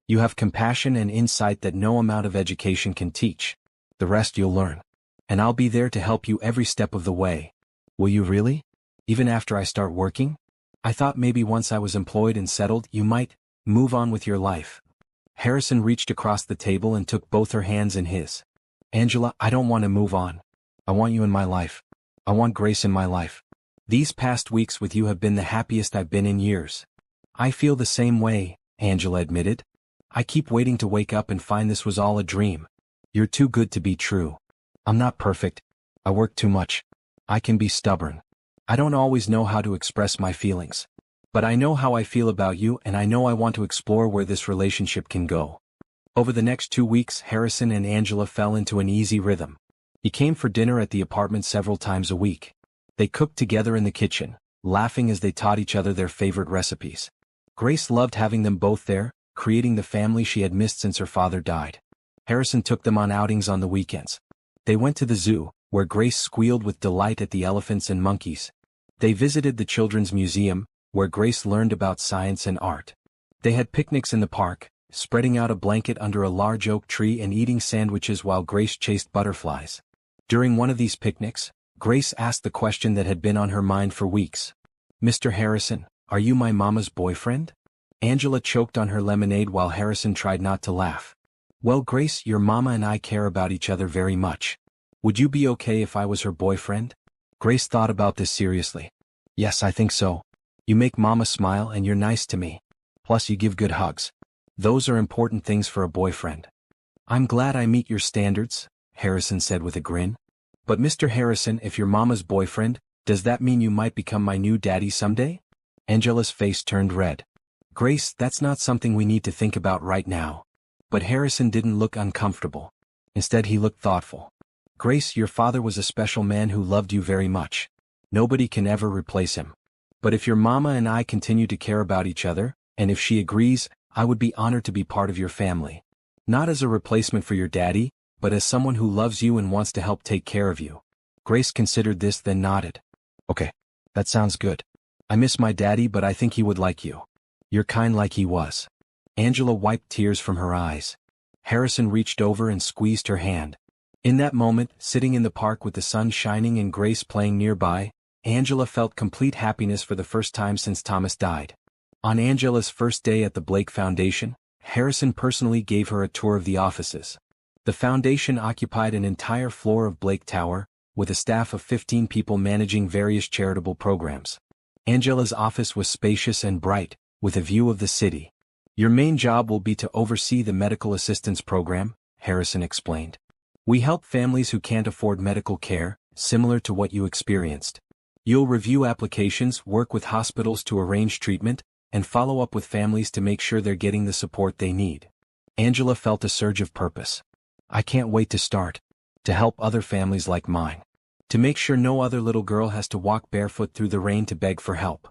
You have compassion and insight that no amount of education can teach. The rest you'll learn. And I'll be there to help you every step of the way. Will you really? Even after I start working? I thought maybe once I was employed and settled, you might move on with your life. Harrison reached across the table and took both her hands in his. Angela, I don't want to move on. I want you in my life. I want Grace in my life. These past weeks with you have been the happiest I've been in years. I feel the same way, Angela admitted. I keep waiting to wake up and find this was all a dream. You're too good to be true. I'm not perfect. I work too much. I can be stubborn. I don't always know how to express my feelings. But I know how I feel about you, and I know I want to explore where this relationship can go. Over the next 2 weeks, Harrison and Angela fell into an easy rhythm. He came for dinner at the apartment several times a week. They cooked together in the kitchen, laughing as they taught each other their favorite recipes. Grace loved having them both there, creating the family she had missed since her father died. Harrison took them on outings on the weekends. They went to the zoo, where Grace squealed with delight at the elephants and monkeys. They visited the Children's Museum, where Grace learned about science and art. They had picnics in the park, spreading out a blanket under a large oak tree and eating sandwiches while Grace chased butterflies. During one of these picnics, Grace asked the question that had been on her mind for weeks. "Mr. Harrison, are you my mama's boyfriend?" Angela choked on her lemonade while Harrison tried not to laugh. "Well, Grace, your mama and I care about each other very much. Would you be okay if I was her boyfriend?" Grace thought about this seriously. "Yes, I think so. You make mama smile and you're nice to me. Plus you give good hugs. Those are important things for a boyfriend." "I'm glad I meet your standards," Harrison said with a grin. "But Mr. Harrison, if you're mama's boyfriend, does that mean you might become my new daddy someday?" Angela's face turned red. "Grace, that's not something we need to think about right now." But Harrison didn't look uncomfortable. Instead, he looked thoughtful. "Grace, your father was a special man who loved you very much. Nobody can ever replace him. But if your mama and I continue to care about each other, and if she agrees, I would be honored to be part of your family. Not as a replacement for your daddy, but as someone who loves you and wants to help take care of you." Grace considered this, then nodded. "Okay, that sounds good. I miss my daddy, but I think he would like you. You're kind like he was." Angela wiped tears from her eyes. Harrison reached over and squeezed her hand. In that moment, sitting in the park with the sun shining and Grace playing nearby, Angela felt complete happiness for the first time since Thomas died. On Angela's first day at the Blake Foundation, Harrison personally gave her a tour of the offices. The foundation occupied an entire floor of Blake Tower, with a staff of 15 people managing various charitable programs. Angela's office was spacious and bright, with a view of the city. "Your main job will be to oversee the medical assistance program," Harrison explained. "We help families who can't afford medical care, similar to what you experienced. You'll review applications, work with hospitals to arrange treatment, and follow up with families to make sure they're getting the support they need." Angela felt a surge of purpose. "I can't wait to start. To help other families like mine. To make sure no other little girl has to walk barefoot through the rain to beg for help."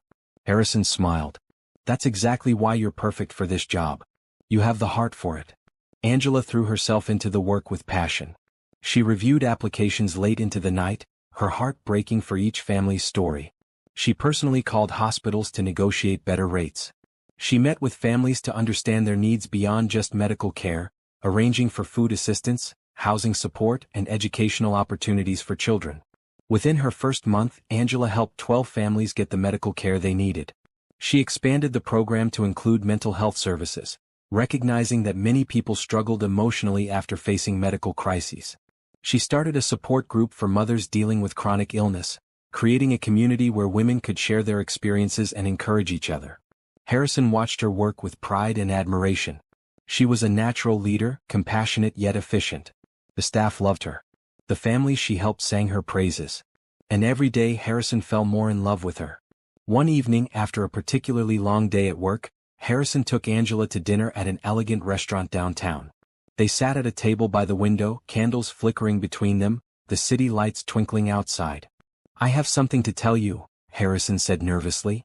Harrison smiled. "That's exactly why you're perfect for this job. You have the heart for it." Angela threw herself into the work with passion. She reviewed applications late into the night, her heart breaking for each family's story. She personally called hospitals to negotiate better rates. She met with families to understand their needs beyond just medical care, arranging for food assistance, housing support, and educational opportunities for children. Within her first month, Angela helped 12 families get the medical care they needed. She expanded the program to include mental health services, recognizing that many people struggled emotionally after facing medical crises. She started a support group for mothers dealing with chronic illness, creating a community where women could share their experiences and encourage each other. Harrison watched her work with pride and admiration. She was a natural leader, compassionate yet efficient. The staff loved her. The families she helped sang her praises. And every day Harrison fell more in love with her. One evening, after a particularly long day at work, Harrison took Angela to dinner at an elegant restaurant downtown. They sat at a table by the window, candles flickering between them, the city lights twinkling outside. "I have something to tell you," Harrison said nervously.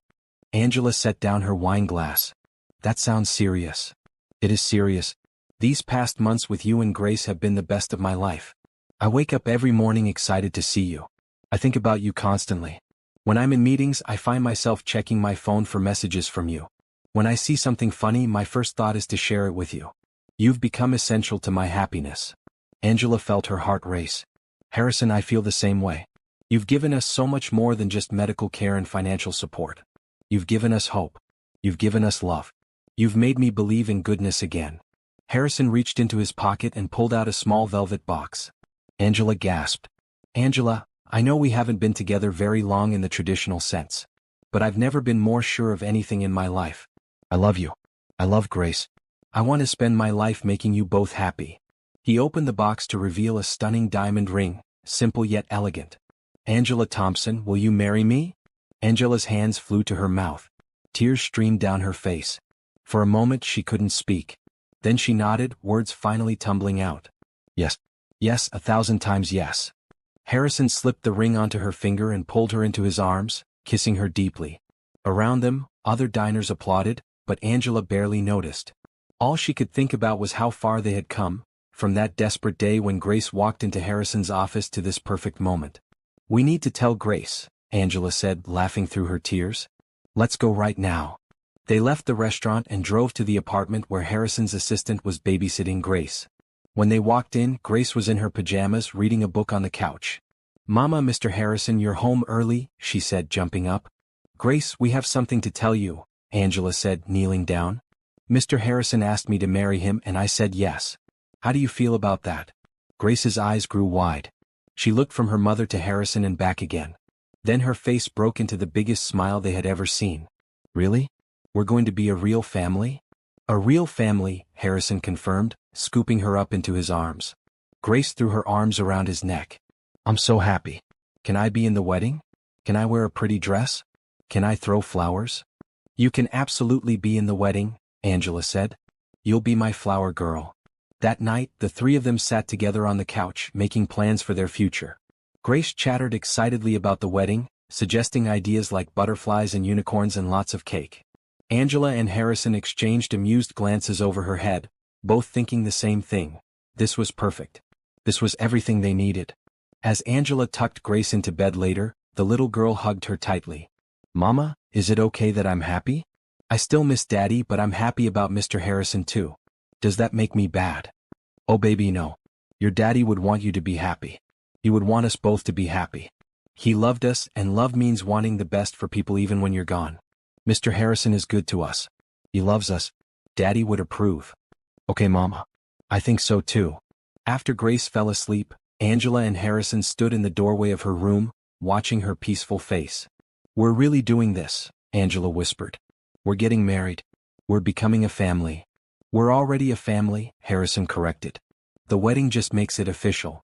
Angela set down her wine glass. "That sounds serious." "It is serious. These past months with you and Grace have been the best of my life. I wake up every morning excited to see you. I think about you constantly. When I'm in meetings, I find myself checking my phone for messages from you. When I see something funny, my first thought is to share it with you. You've become essential to my happiness." Angela felt her heart race. "Harrison, I feel the same way. You've given us so much more than just medical care and financial support. You've given us hope. You've given us love. You've made me believe in goodness again." Harrison reached into his pocket and pulled out a small velvet box. Angela gasped. "Angela, I know we haven't been together very long in the traditional sense. But I've never been more sure of anything in my life. I love you. I love Grace. I want to spend my life making you both happy." He opened the box to reveal a stunning diamond ring, simple yet elegant. "Angela Thompson, will you marry me?" Angela's hands flew to her mouth. Tears streamed down her face. For a moment she couldn't speak. Then she nodded, words finally tumbling out. "Yes. Yes, 1,000 times yes." Harrison slipped the ring onto her finger and pulled her into his arms, kissing her deeply. Around them, other diners applauded, but Angela barely noticed. All she could think about was how far they had come, from that desperate day when Grace walked into Harrison's office to this perfect moment. "We need to tell Grace," Angela said, laughing through her tears. "Let's go right now." They left the restaurant and drove to the apartment where Harrison's assistant was babysitting Grace. When they walked in, Grace was in her pajamas reading a book on the couch. "Mama, Mr. Harrison, you're home early," she said, jumping up. "Grace, we have something to tell you," Angela said, kneeling down. "Mr. Harrison asked me to marry him and I said yes. How do you feel about that?" Grace's eyes grew wide. She looked from her mother to Harrison and back again. Then her face broke into the biggest smile they had ever seen. "Really? We're going to be a real family?" "A real family," Harrison confirmed, scooping her up into his arms. Grace threw her arms around his neck. "I'm so happy. Can I be in the wedding? Can I wear a pretty dress? Can I throw flowers?" "You can absolutely be in the wedding," Angela said. "You'll be my flower girl." That night, the three of them sat together on the couch, making plans for their future. Grace chattered excitedly about the wedding, suggesting ideas like butterflies and unicorns and lots of cake. Angela and Harrison exchanged amused glances over her head, both thinking the same thing. This was perfect. This was everything they needed. As Angela tucked Grace into bed later, the little girl hugged her tightly. "Mama, is it okay that I'm happy? I still miss Daddy, but I'm happy about Mr. Harrison too. Does that make me bad?" "Oh baby, no. Your daddy would want you to be happy. He would want us both to be happy. He loved us, and love means wanting the best for people even when you're gone. Mr. Harrison is good to us. He loves us. Daddy would approve." "Okay, Mama. I think so too." After Grace fell asleep, Angela and Harrison stood in the doorway of her room, watching her peaceful face. "We're really doing this," Angela whispered. "We're getting married. We're becoming a family." "We're already a family," Harrison corrected. "The wedding just makes it official."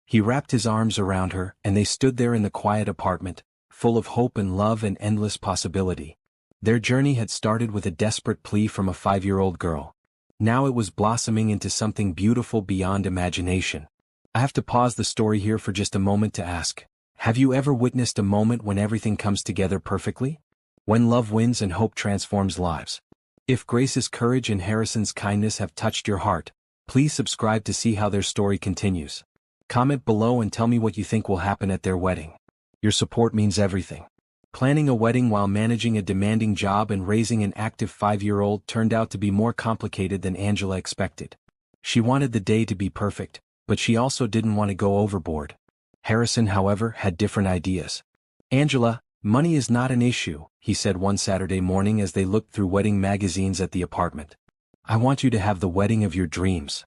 He wrapped his arms around her, and they stood there in the quiet apartment, full of hope and love and endless possibility. Their journey had started with a desperate plea from a 5-year-old girl. Now it was blossoming into something beautiful beyond imagination. I have to pause the story here for just a moment to ask, have you ever witnessed a moment when everything comes together perfectly? When love wins and hope transforms lives? If Grace's courage and Harrison's kindness have touched your heart, please subscribe to see how their story continues. Comment below and tell me what you think will happen at their wedding. Your support means everything. Planning a wedding while managing a demanding job and raising an active 5-year-old turned out to be more complicated than Angela expected. She wanted the day to be perfect, but she also didn't want to go overboard. Harrison, however, had different ideas. "Angela, money is not an issue," he said one Saturday morning as they looked through wedding magazines at the apartment. "I want you to have the wedding of your dreams."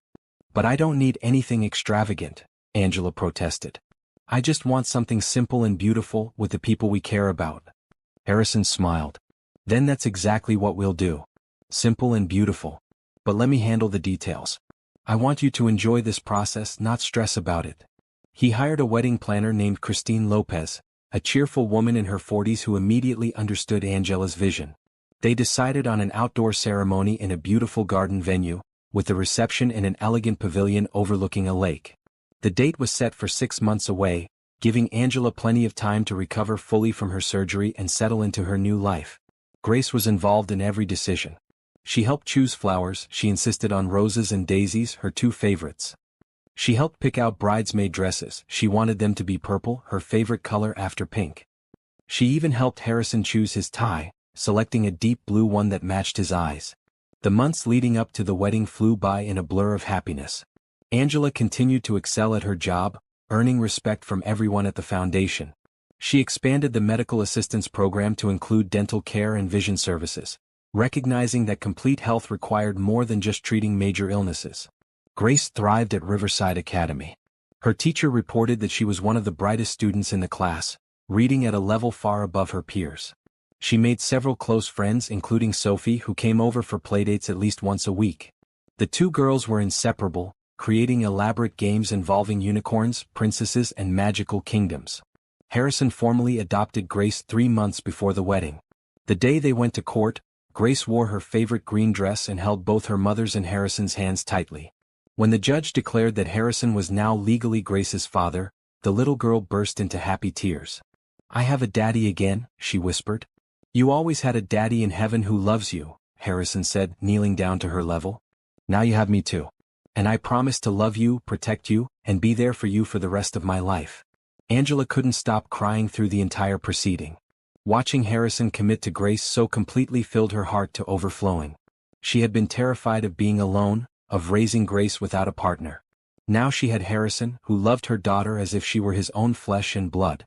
"But I don't need anything extravagant," Angela protested. "I just want something simple and beautiful with the people we care about." Harrison smiled. "Then that's exactly what we'll do. Simple and beautiful. But let me handle the details. I want you to enjoy this process, not stress about it." He hired a wedding planner named Christine Lopez, a cheerful woman in her 40s who immediately understood Angela's vision. They decided on an outdoor ceremony in a beautiful garden venue, with the reception in an elegant pavilion overlooking a lake. The date was set for 6 months away, giving Angela plenty of time to recover fully from her surgery and settle into her new life. Grace was involved in every decision. She helped choose flowers. She insisted on roses and daisies, her two favorites. She helped pick out bridesmaid dresses. She wanted them to be purple, her favorite color after pink. She even helped Harrison choose his tie, selecting a deep blue one that matched his eyes. The months leading up to the wedding flew by in a blur of happiness. Angela continued to excel at her job, earning respect from everyone at the foundation. She expanded the medical assistance program to include dental care and vision services, recognizing that complete health required more than just treating major illnesses. Grace thrived at Riverside Academy. Her teacher reported that she was one of the brightest students in the class, reading at a level far above her peers. She made several close friends, including Sophie, who came over for playdates at least once a week. The two girls were inseparable, creating elaborate games involving unicorns, princesses, and magical kingdoms. Harrison formally adopted Grace 3 months before the wedding. The day they went to court, Grace wore her favorite green dress and held both her mother's and Harrison's hands tightly. When the judge declared that Harrison was now legally Grace's father, the little girl burst into happy tears. "I have a daddy again," she whispered. "You always had a daddy in heaven who loves you," Harrison said, kneeling down to her level. "Now you have me too. And I promise to love you, protect you, and be there for you for the rest of my life." Angela couldn't stop crying through the entire proceeding. Watching Harrison commit to Grace so completely filled her heart to overflowing. She had been terrified of being alone, of raising Grace without a partner. Now she had Harrison, who loved her daughter as if she were his own flesh and blood.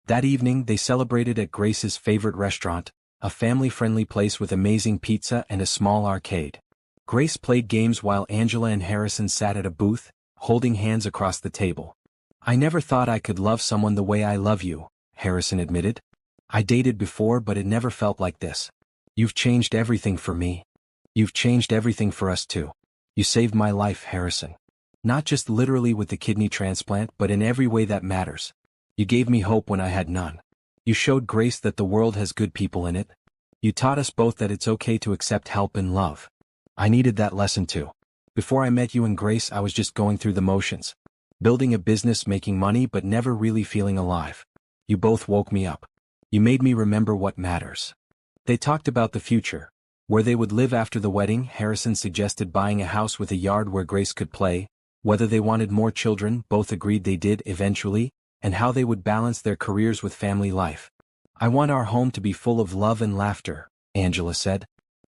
That evening they celebrated at Grace's favorite restaurant, a family-friendly place with amazing pizza and a small arcade. Grace played games while Angela and Harrison sat at a booth, holding hands across the table. "I never thought I could love someone the way I love you," Harrison admitted. "I dated before but it never felt like this. You've changed everything for me. You've changed everything for us too. You saved my life, Harrison. Not just literally with the kidney transplant but in every way that matters. You gave me hope when I had none. You showed Grace that the world has good people in it. You taught us both that it's okay to accept help and love. I needed that lesson too. Before I met you and Grace I was just going through the motions. Building a business, making money but never really feeling alive. You both woke me up. You made me remember what matters." They talked about the future. Where they would live after the wedding. Harrison suggested buying a house with a yard where Grace could play. Whether they wanted more children, both agreed they did eventually, and how they would balance their careers with family life. "I want our home to be full of love and laughter," Angela said.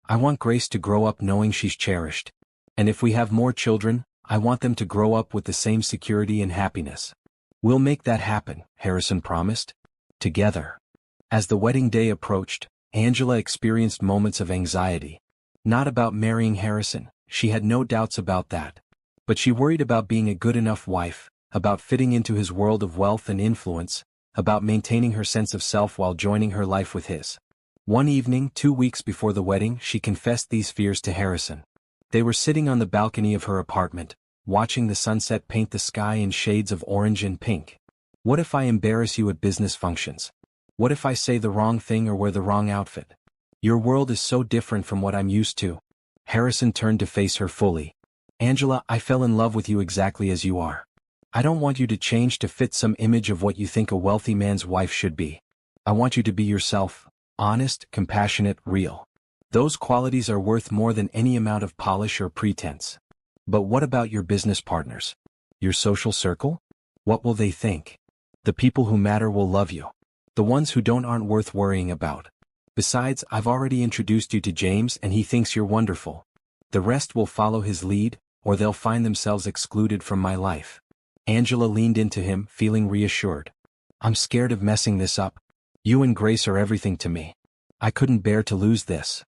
"I want Grace to grow up knowing she's cherished. And if we have more children, I want them to grow up with the same security and happiness." "We'll make that happen," Harrison promised. Together. As the wedding day approached, Angela experienced moments of anxiety. Not about marrying Harrison, she had no doubts about that. But she worried about being a good enough wife, about fitting into his world of wealth and influence, about maintaining her sense of self while joining her life with his. One evening, 2 weeks before the wedding, she confessed these fears to Harrison. They were sitting on the balcony of her apartment, watching the sunset paint the sky in shades of orange and pink. "What if I embarrass you at business functions? What if I say the wrong thing or wear the wrong outfit? Your world is so different from what I'm used to." Harrison turned to face her fully. "Angela, I fell in love with you exactly as you are. I don't want you to change to fit some image of what you think a wealthy man's wife should be. I want you to be yourself, honest, compassionate, real. Those qualities are worth more than any amount of polish or pretense. But what about your business partners? Your social circle? What will they think? The people who matter will love you. The ones who don't aren't worth worrying about. Besides, I've already introduced you to James and he thinks you're wonderful. The rest will follow his lead, or they'll find themselves excluded from my life." Angela leaned into him, feeling reassured. "I'm scared of messing this up. You and Grace are everything to me. I couldn't bear to lose this."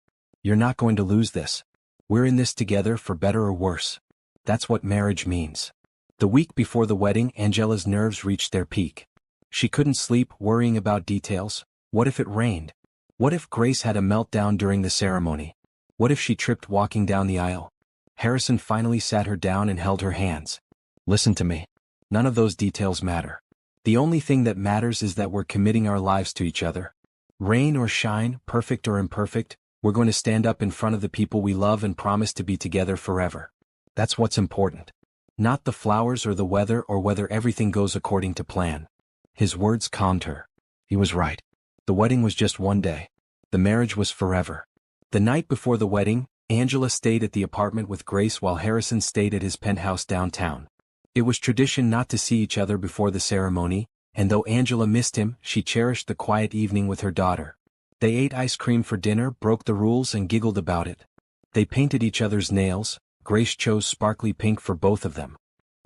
"You're not going to lose this. We're in this together for better or worse. That's what marriage means." The week before the wedding, Angela's nerves reached their peak. She couldn't sleep, worrying about details. What if it rained? What if Grace had a meltdown during the ceremony? What if she tripped walking down the aisle? Harrison finally sat her down and held her hands. "Listen to me. None of those details matter. The only thing that matters is that we're committing our lives to each other. Rain or shine, perfect or imperfect, we're going to stand up in front of the people we love and promise to be together forever. That's what's important. Not the flowers or the weather or whether everything goes according to plan." His words calmed her. He was right. The wedding was just one day. The marriage was forever. The night before the wedding, Angela stayed at the apartment with Grace while Harrison stayed at his penthouse downtown. It was tradition not to see each other before the ceremony, and though Angela missed him, she cherished the quiet evening with her daughter. They ate ice cream for dinner, broke the rules and giggled about it. They painted each other's nails. Grace chose sparkly pink for both of them.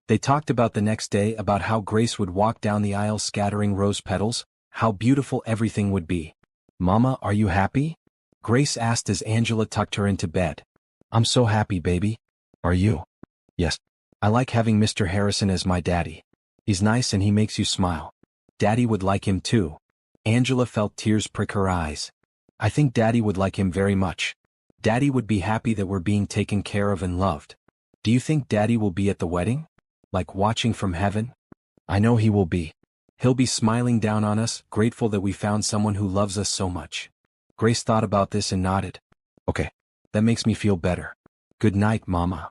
They talked about the next day, about how Grace would walk down the aisle scattering rose petals, how beautiful everything would be. "Mama, are you happy?" Grace asked as Angela tucked her into bed. "I'm so happy, baby. Are you?" "Yes. I like having Mr. Harrison as my daddy. He's nice and he makes you smile. Daddy would like him too." Angela felt tears prick her eyes. "I think Daddy would like him very much. Daddy would be happy that we're being taken care of and loved. Do you think Daddy will be at the wedding? Like watching from heaven?" "I know he will be. He'll be smiling down on us, grateful that we found someone who loves us so much." Grace thought about this and nodded. "Okay, that makes me feel better. Good night, Mama."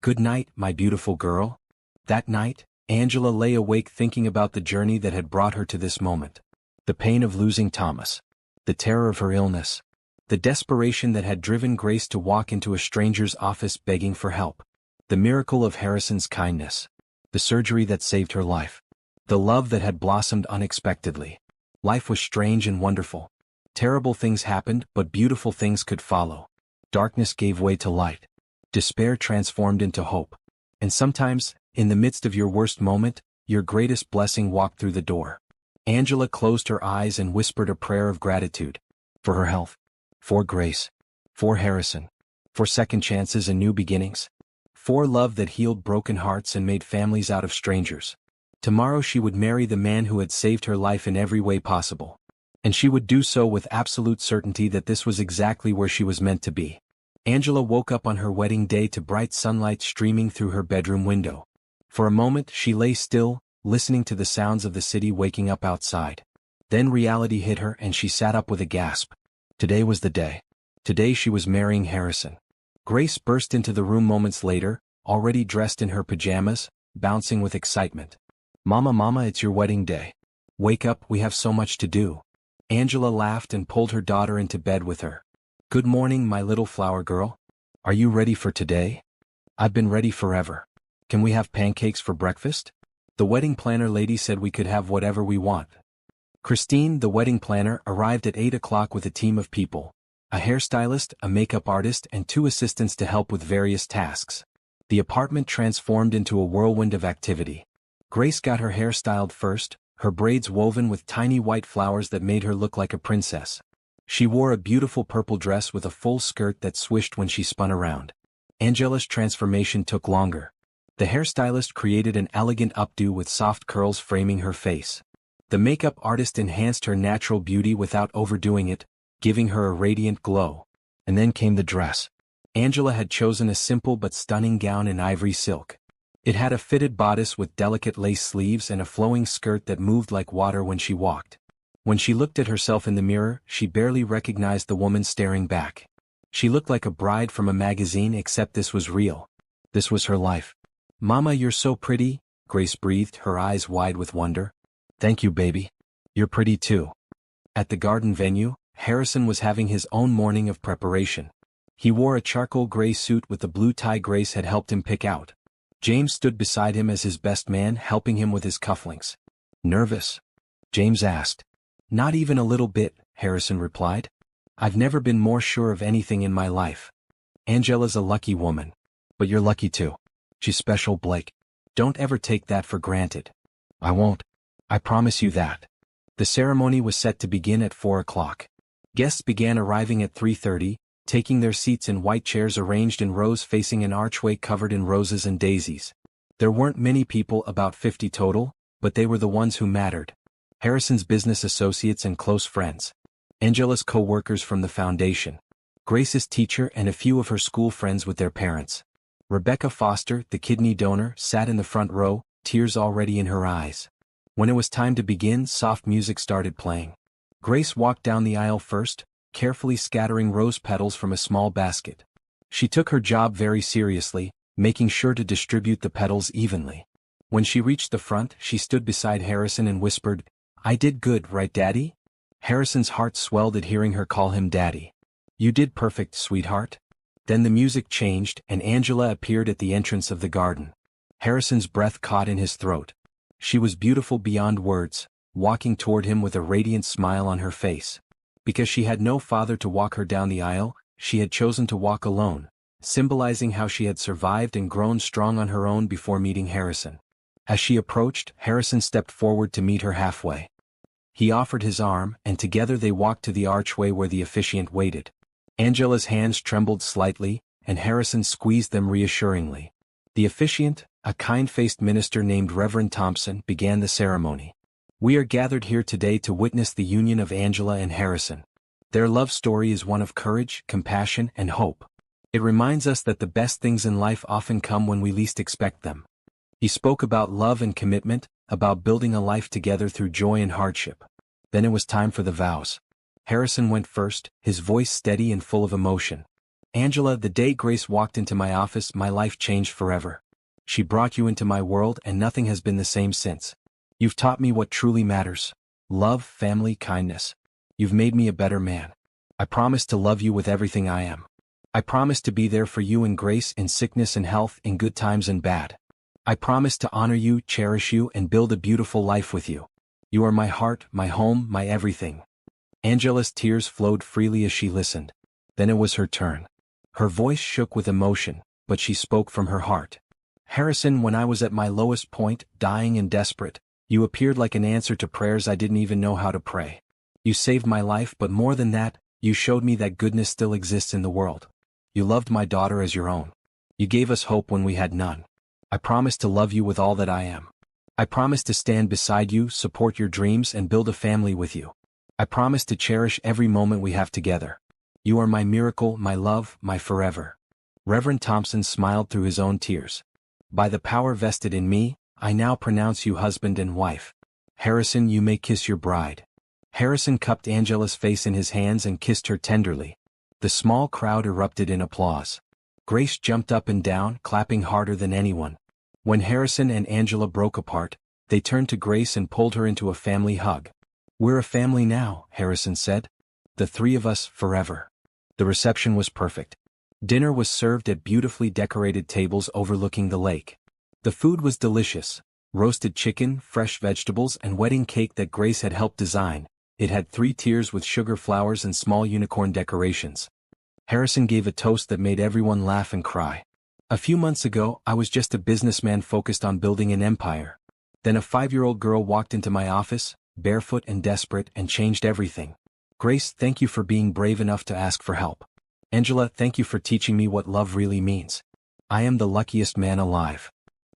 "Good night, my beautiful girl." That night, Angela lay awake thinking about the journey that had brought her to this moment. The pain of losing Thomas. The terror of her illness. The desperation that had driven Grace to walk into a stranger's office begging for help. The miracle of Harrison's kindness. The surgery that saved her life. The love that had blossomed unexpectedly. Life was strange and wonderful. Terrible things happened, but beautiful things could follow. Darkness gave way to light. Despair transformed into hope. And sometimes, in the midst of your worst moment, your greatest blessing walked through the door. Angela closed her eyes and whispered a prayer of gratitude. For her health. For Grace. For Harrison. For second chances and new beginnings. For love that healed broken hearts and made families out of strangers. Tomorrow she would marry the man who had saved her life in every way possible. And she would do so with absolute certainty that this was exactly where she was meant to be. Angela woke up on her wedding day to bright sunlight streaming through her bedroom window. For a moment she lay still, listening to the sounds of the city waking up outside. Then reality hit her and she sat up with a gasp. Today was the day. Today she was marrying Harrison. Grace burst into the room moments later, already dressed in her pajamas, bouncing with excitement. Mama, it's your wedding day. Wake up, we have so much to do. Angela laughed and pulled her daughter into bed with her. Good morning, my little flower girl. Are you ready for today? I've been ready forever. Can we have pancakes for breakfast? The wedding planner lady said we could have whatever we want. Christine, the wedding planner, arrived at 8 o'clock with a team of people. A hairstylist, a makeup artist, and 2 assistants to help with various tasks. The apartment transformed into a whirlwind of activity. Grace got her hair styled first, her braids woven with tiny white flowers that made her look like a princess. She wore a beautiful purple dress with a full skirt that swished when she spun around. Angela's transformation took longer. The hairstylist created an elegant updo with soft curls framing her face. The makeup artist enhanced her natural beauty without overdoing it, giving her a radiant glow. And then came the dress. Angela had chosen a simple but stunning gown in ivory silk. It had a fitted bodice with delicate lace sleeves and a flowing skirt that moved like water when she walked. When she looked at herself in the mirror, she barely recognized the woman staring back. She looked like a bride from a magazine, except this was real. This was her life. Mama, you're so pretty, Grace breathed, her eyes wide with wonder. Thank you, baby. You're pretty too. At the garden venue, Harrison was having his own morning of preparation. He wore a charcoal gray suit with the blue tie Grace had helped him pick out. James stood beside him as his best man, helping him with his cufflinks. Nervous? James asked. Not even a little bit, Harrison replied. I've never been more sure of anything in my life. Angela's a lucky woman. But you're lucky too. She's special, Blake. Don't ever take that for granted. I won't. I promise you that. The ceremony was set to begin at 4 o'clock. Guests began arriving at 3:30, taking their seats in white chairs arranged in rows facing an archway covered in roses and daisies. There weren't many people, about 50 total, but they were the ones who mattered. Harrison's business associates and close friends. Angela's co-workers from the foundation. Grace's teacher and a few of her school friends with their parents. Rebecca Foster, the kidney donor, sat in the front row, tears already in her eyes. When it was time to begin, soft music started playing. Grace walked down the aisle first, carefully scattering rose petals from a small basket. She took her job very seriously, making sure to distribute the petals evenly. When she reached the front, she stood beside Harrison and whispered, I did good, right, Daddy? Harrison's heart swelled at hearing her call him Daddy. You did perfect, sweetheart. Then the music changed, and Angela appeared at the entrance of the garden. Harrison's breath caught in his throat. She was beautiful beyond words, walking toward him with a radiant smile on her face. Because she had no father to walk her down the aisle, she had chosen to walk alone, symbolizing how she had survived and grown strong on her own before meeting Harrison. As she approached, Harrison stepped forward to meet her halfway. He offered his arm, and together they walked to the archway where the officiant waited. Angela's hands trembled slightly, and Harrison squeezed them reassuringly. The officiant, a kind-faced minister named Reverend Thompson, began the ceremony. We are gathered here today to witness the union of Angela and Harrison. Their love story is one of courage, compassion, and hope. It reminds us that the best things in life often come when we least expect them. He spoke about love and commitment, about building a life together through joy and hardship. Then it was time for the vows. Harrison went first, his voice steady and full of emotion. Angela, the day Grace walked into my office, my life changed forever. She brought you into my world and nothing has been the same since. You've taught me what truly matters. Love, family, kindness. You've made me a better man. I promise to love you with everything I am. I promise to be there for you in grace, in sickness and health, in good times and bad. I promise to honor you, cherish you, and build a beautiful life with you. You are my heart, my home, my everything. Angela's tears flowed freely as she listened. Then it was her turn. Her voice shook with emotion, but she spoke from her heart. Harrison, when I was at my lowest point, dying and desperate, you appeared like an answer to prayers I didn't even know how to pray. You saved my life, but more than that, you showed me that goodness still exists in the world. You loved my daughter as your own. You gave us hope when we had none. I promise to love you with all that I am. I promise to stand beside you, support your dreams, and build a family with you. I promise to cherish every moment we have together. You are my miracle, my love, my forever. Reverend Thompson smiled through his own tears. By the power vested in me, I now pronounce you husband and wife. Harrison, you may kiss your bride. Harrison cupped Angela's face in his hands and kissed her tenderly. The small crowd erupted in applause. Grace jumped up and down, clapping harder than anyone. When Harrison and Angela broke apart, they turned to Grace and pulled her into a family hug. We're a family now, Harrison said. The three of us, forever. The reception was perfect. Dinner was served at beautifully decorated tables overlooking the lake. The food was delicious. Roasted chicken, fresh vegetables, and wedding cake that Grace had helped design. It had 3 tiers with sugar flowers and small unicorn decorations. Harrison gave a toast that made everyone laugh and cry. A few months ago, I was just a businessman focused on building an empire. Then a 5-year-old girl walked into my office, barefoot and desperate, and changed everything. Grace, thank you for being brave enough to ask for help. Angela, thank you for teaching me what love really means. I am the luckiest man alive.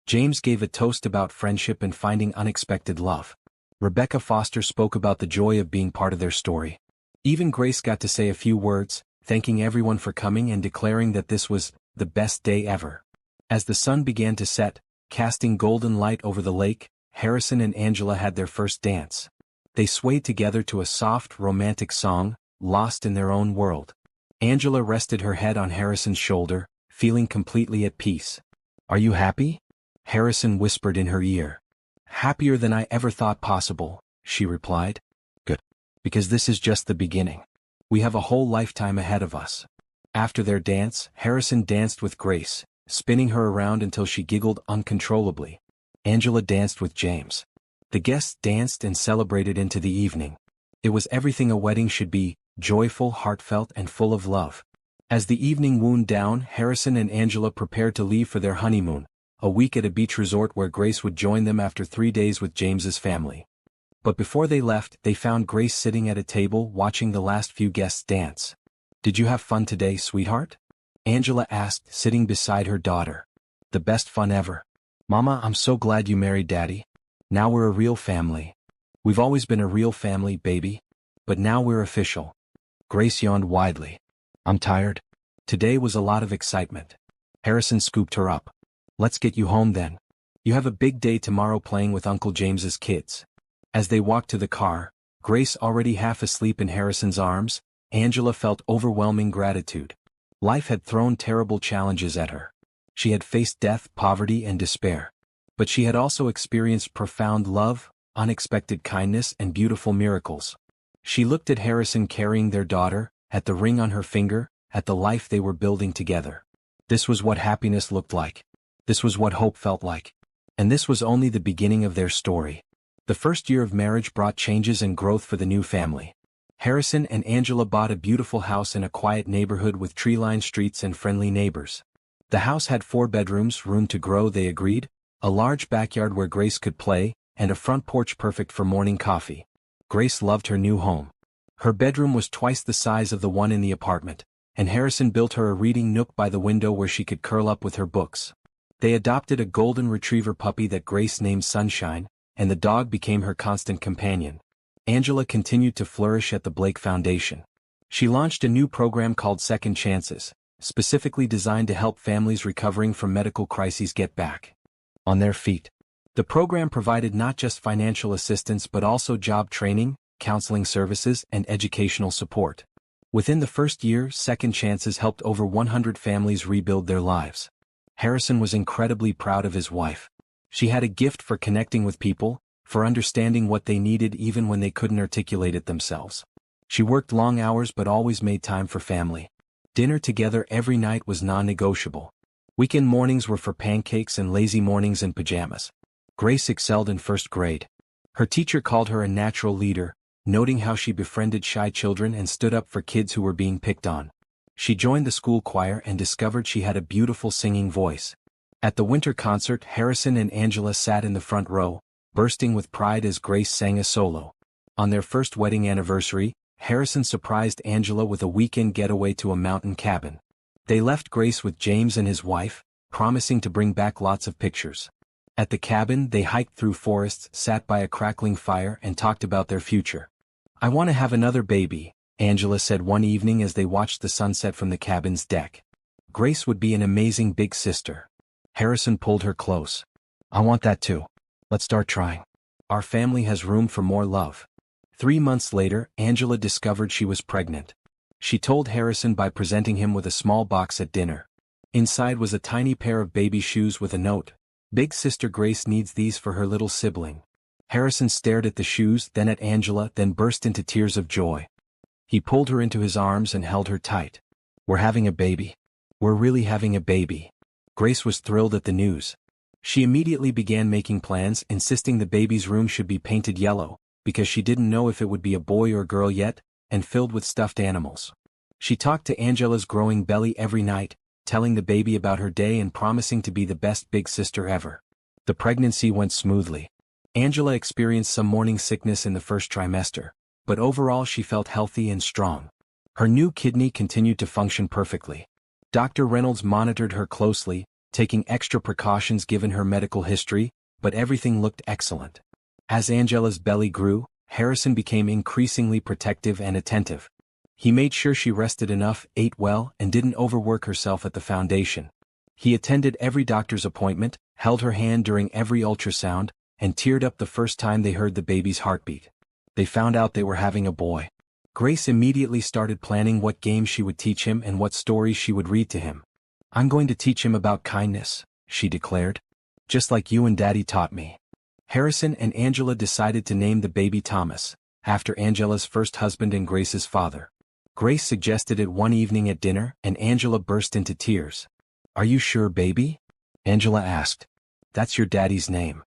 James gave a toast about friendship and finding unexpected love. Rebecca Foster spoke about the joy of being part of their story. Even Grace got to say a few words, thanking everyone for coming and declaring that this was the best day ever. As the sun began to set, casting golden light over the lake, Harrison and Angela had their first dance. They swayed together to a soft, romantic song, lost in their own world. Angela rested her head on Harrison's shoulder, feeling completely at peace. Are you happy? Harrison whispered in her ear. Happier than I ever thought possible, she replied. Good. Because this is just the beginning. We have a whole lifetime ahead of us. After their dance, Harrison danced with Grace, spinning her around until she giggled uncontrollably. Angela danced with James. The guests danced and celebrated into the evening. It was everything a wedding should be, joyful, heartfelt, and full of love. As the evening wound down, Harrison and Angela prepared to leave for their honeymoon, a week at a beach resort where Grace would join them after 3 days with James's family. But before they left, they found Grace sitting at a table watching the last few guests dance. Did you have fun today, sweetheart? Angela asked, sitting beside her daughter. The best fun ever. Mama, I'm so glad you married Daddy. Now we're a real family. We've always been a real family, baby. But now we're official. Grace yawned widely. I'm tired. Today was a lot of excitement. Harrison scooped her up. Let's get you home then. You have a big day tomorrow playing with Uncle James's kids. As they walked to the car, Grace already half asleep in Harrison's arms, Angela felt overwhelming gratitude. Life had thrown terrible challenges at her. She had faced death, poverty, and despair. But she had also experienced profound love, unexpected kindness, and beautiful miracles. She looked at Harrison carrying their daughter, at the ring on her finger, at the life they were building together. This was what happiness looked like. This was what hope felt like. And this was only the beginning of their story. The first year of marriage brought changes and growth for the new family. Harrison and Angela bought a beautiful house in a quiet neighborhood with tree-lined streets and friendly neighbors. The house had 4 bedrooms, room to grow, they agreed, a large backyard where Grace could play, and a front porch perfect for morning coffee. Grace loved her new home. Her bedroom was twice the size of the one in the apartment, and Harrison built her a reading nook by the window where she could curl up with her books. They adopted a golden retriever puppy that Grace named Sunshine, and the dog became her constant companion. Angela continued to flourish at the Blake Foundation. She launched a new program called Second Chances, specifically designed to help families recovering from medical crises get back on their feet. The program provided not just financial assistance but also job training, counseling services, and educational support. Within the first year, Second Chances helped over 100 families rebuild their lives. Harrison was incredibly proud of his wife. She had a gift for connecting with people, for understanding what they needed even when they couldn't articulate it themselves. She worked long hours but always made time for family. Dinner together every night was non-negotiable. Weekend mornings were for pancakes and lazy mornings in pajamas. Grace excelled in first grade. Her teacher called her a natural leader, noting how she befriended shy children and stood up for kids who were being picked on. She joined the school choir and discovered she had a beautiful singing voice. At the winter concert, Harrison and Angela sat in the front row, bursting with pride as Grace sang a solo. On their first wedding anniversary, Harrison surprised Angela with a weekend getaway to a mountain cabin. They left Grace with James and his wife, promising to bring back lots of pictures. At the cabin, they hiked through forests, sat by a crackling fire, and talked about their future. "I want to have another baby," Angela said one evening as they watched the sunset from the cabin's deck. "Grace would be an amazing big sister." Harrison pulled her close. "I want that too. Let's start trying. Our family has room for more love." 3 months later, Angela discovered she was pregnant. She told Harrison by presenting him with a small box at dinner. Inside was a tiny pair of baby shoes with a note. "Big sister Grace needs these for her little sibling." Harrison stared at the shoes, then at Angela, then burst into tears of joy. He pulled her into his arms and held her tight. "We're having a baby. We're really having a baby." Grace was thrilled at the news. She immediately began making plans, insisting the baby's room should be painted yellow, because she didn't know if it would be a boy or girl yet, and filled with stuffed animals. She talked to Angela's growing belly every night, telling the baby about her day and promising to be the best big sister ever. The pregnancy went smoothly. Angela experienced some morning sickness in the first trimester, but overall she felt healthy and strong. Her new kidney continued to function perfectly. Dr. Reynolds monitored her closely, taking extra precautions given her medical history, but everything looked excellent. As Angela's belly grew, Harrison became increasingly protective and attentive. He made sure she rested enough, ate well, and didn't overwork herself at the foundation. He attended every doctor's appointment, held her hand during every ultrasound, and teared up the first time they heard the baby's heartbeat. They found out they were having a boy. Grace immediately started planning what games she would teach him and what stories she would read to him. "I'm going to teach him about kindness," she declared. "Just like you and Daddy taught me." Harrison and Angela decided to name the baby Thomas, after Angela's first husband and Grace's father. Grace suggested it one evening at dinner, and Angela burst into tears. "Are you sure, baby?" Angela asked. "That's your daddy's name."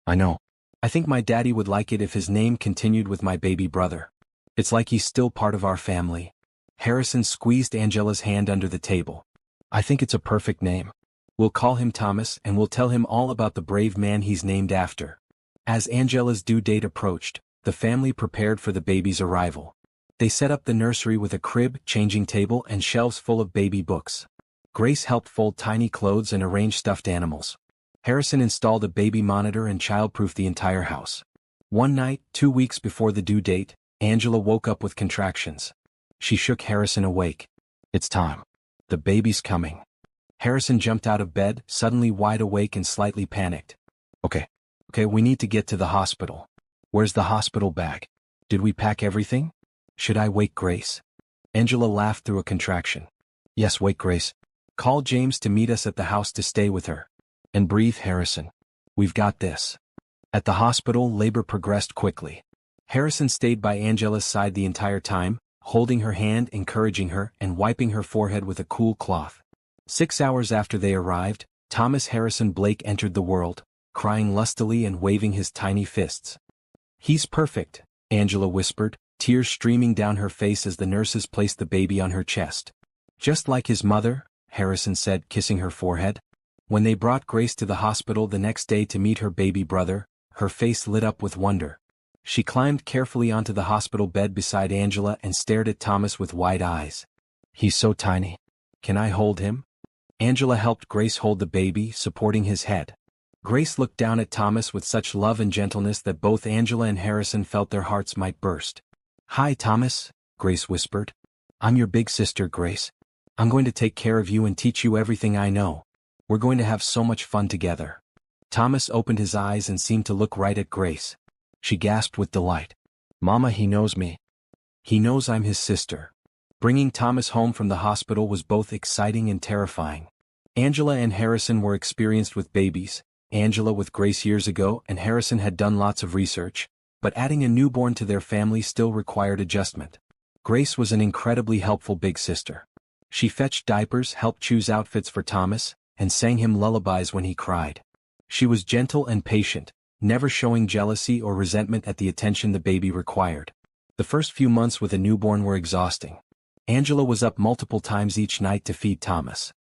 "I know. I think my daddy would like it if his name continued with my baby brother. It's like he's still part of our family." Harrison squeezed Angela's hand under the table. "I think it's a perfect name. We'll call him Thomas and we'll tell him all about the brave man he's named after." As Angela's due date approached, the family prepared for the baby's arrival. They set up the nursery with a crib, changing table, and shelves full of baby books. Grace helped fold tiny clothes and arrange stuffed animals. Harrison installed a baby monitor and childproofed the entire house. One night, 2 weeks before the due date, Angela woke up with contractions. She shook Harrison awake. "It's time. The baby's coming." Harrison jumped out of bed, suddenly wide awake and slightly panicked. Okay, we need to get to the hospital. Where's the hospital bag? Did we pack everything? Should I wake Grace?" Angela laughed through a contraction. "Yes, wake Grace. Call James to meet us at the house to stay with her. And breathe, Harrison. We've got this." At the hospital, labor progressed quickly. Harrison stayed by Angela's side the entire time, holding her hand, encouraging her, and wiping her forehead with a cool cloth. 6 hours after they arrived, Thomas Harrison Blake entered the world, crying lustily and waving his tiny fists. "He's perfect," Angela whispered, tears streaming down her face as the nurses placed the baby on her chest. "Just like his mother," Harrison said, kissing her forehead. When they brought Grace to the hospital the next day to meet her baby brother, her face lit up with wonder. She climbed carefully onto the hospital bed beside Angela and stared at Thomas with wide eyes. "He's so tiny. Can I hold him?" Angela helped Grace hold the baby, supporting his head. Grace looked down at Thomas with such love and gentleness that both Angela and Harrison felt their hearts might burst. "Hi, Thomas," Grace whispered. "I'm your big sister, Grace. I'm going to take care of you and teach you everything I know. We're going to have so much fun together." Thomas opened his eyes and seemed to look right at Grace. She gasped with delight. "Mama, he knows me. He knows I'm his sister." Bringing Thomas home from the hospital was both exciting and terrifying. Angela and Harrison were experienced with babies, Angela with Grace years ago and Harrison had done lots of research, but adding a newborn to their family still required adjustment. Grace was an incredibly helpful big sister. She fetched diapers, helped choose outfits for Thomas, and sang him lullabies when he cried. She was gentle and patient, never showing jealousy or resentment at the attention the baby required. The first few months with a newborn were exhausting. Angela was up multiple times each night to feed Thomas.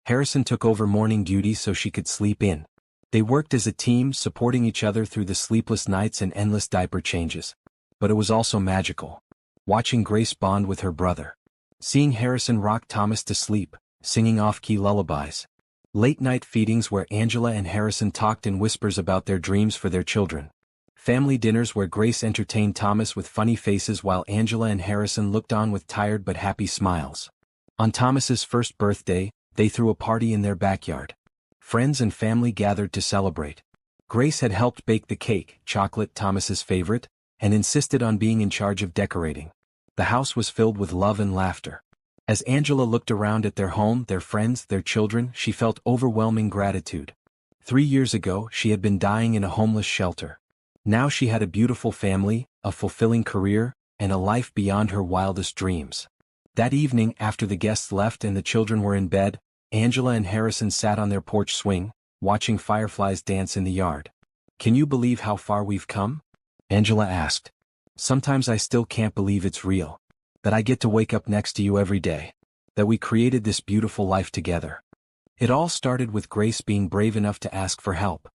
Harrison took over morning duties so she could sleep in. They worked as a team, supporting each other through the sleepless nights and endless diaper changes. But it was also magical. Watching Grace bond with her brother. Seeing Harrison rock Thomas to sleep, singing off-key lullabies. Late-night feedings where Angela and Harrison talked in whispers about their dreams for their children. Family dinners where Grace entertained Thomas with funny faces while Angela and Harrison looked on with tired but happy smiles. On Thomas's first birthday, they threw a party in their backyard. Friends and family gathered to celebrate. Grace had helped bake the cake, chocolate Thomas's favorite, and insisted on being in charge of decorating. The house was filled with love and laughter. As Angela looked around at their home, their friends, their children, she felt overwhelming gratitude. 3 years ago, she had been dying in a homeless shelter. Now she had a beautiful family, a fulfilling career, and a life beyond her wildest dreams. That evening, after the guests left and the children were in bed, Angela and Harrison sat on their porch swing, watching fireflies dance in the yard. "Can you believe how far we've come?" Angela asked. "Sometimes I still can't believe it's real. That I get to wake up next to you every day. That we created this beautiful life together. It all started with Grace being brave enough to ask for help.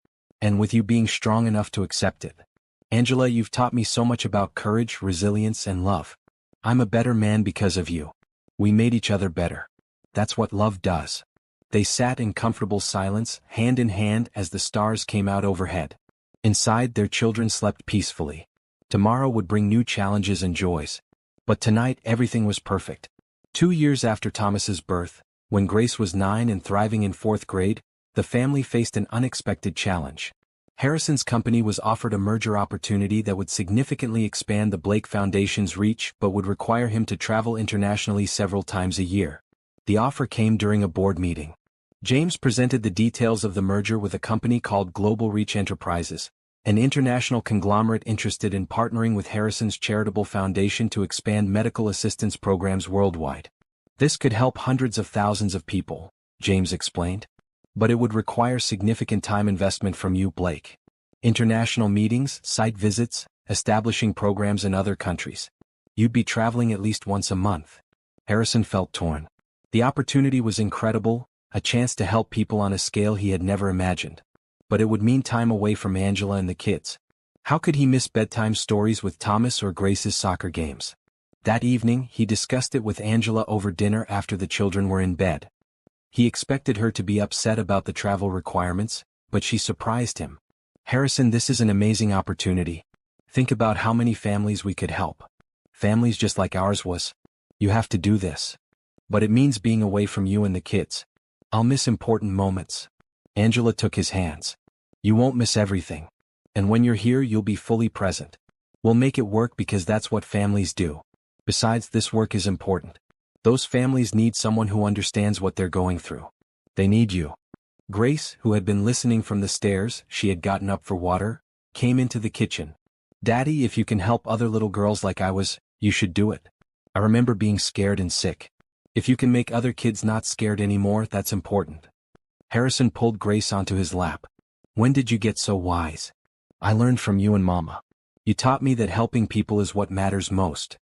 And with you being strong enough to accept it. Angela, you've taught me so much about courage, resilience, and love. I'm a better man because of you. We made each other better. That's what love does." They sat in comfortable silence, hand in hand as the stars came out overhead. Inside, their children slept peacefully. Tomorrow would bring new challenges and joys. But tonight, everything was perfect. 2 years after Thomas's birth, when Grace was 9 and thriving in 4th grade, the family faced an unexpected challenge. Harrison's company was offered a merger opportunity that would significantly expand the Blake Foundation's reach but would require him to travel internationally several times a year. The offer came during a board meeting. James presented the details of the merger with a company called Global Reach Enterprises, an international conglomerate interested in partnering with Harrison's charitable foundation to expand medical assistance programs worldwide. "This could help hundreds of thousands of people," James explained. "But it would require significant time investment from you, Blake. International meetings, site visits, establishing programs in other countries. You'd be traveling at least once a month." Harrison felt torn. The opportunity was incredible, a chance to help people on a scale he had never imagined. But it would mean time away from Angela and the kids. How could he miss bedtime stories with Thomas or Grace's soccer games? That evening, he discussed it with Angela over dinner after the children were in bed. He expected her to be upset about the travel requirements, but she surprised him. "Harrison, this is an amazing opportunity. Think about how many families we could help. Families just like ours was. You have to do this. But it means being away from you and the kids. I'll miss important moments." Angela took his hands. "You won't miss everything. And when you're here, you'll be fully present. We'll make it work because that's what families do. Besides, this work is important. Those families need someone who understands what they're going through. They need you." Grace, who had been listening from the stairs, she had gotten up for water, came into the kitchen. "Daddy, if you can help other little girls like I was, you should do it. I remember being scared and sick. If you can make other kids not scared anymore, that's important." Harrison pulled Grace onto his lap. "When did you get so wise?" "I learned from you and Mama. You taught me that helping people is what matters most."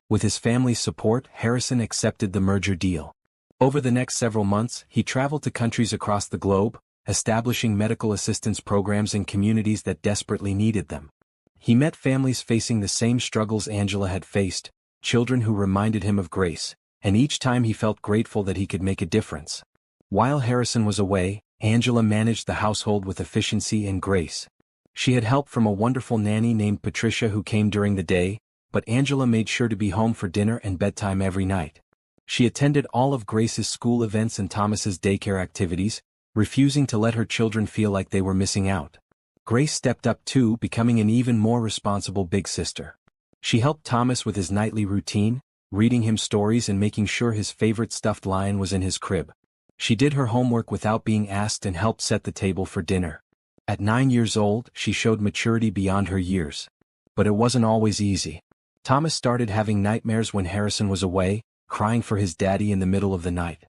With his family's support, Harrison accepted the merger deal. Over the next several months, he traveled to countries across the globe, establishing medical assistance programs in communities that desperately needed them. He met families facing the same struggles Angela had faced, children who reminded him of Grace, and each time he felt grateful that he could make a difference. While Harrison was away, Angela managed the household with efficiency and grace. She had help from a wonderful nanny named Patricia who came during the day, but Angela made sure to be home for dinner and bedtime every night. She attended all of Grace's school events and Thomas's daycare activities, refusing to let her children feel like they were missing out. Grace stepped up too, becoming an even more responsible big sister. She helped Thomas with his nightly routine, reading him stories and making sure his favorite stuffed lion was in his crib. She did her homework without being asked and helped set the table for dinner. At 9 years old, she showed maturity beyond her years. But it wasn't always easy. Thomas started having nightmares when Harrison was away, crying for his daddy in the middle of the night.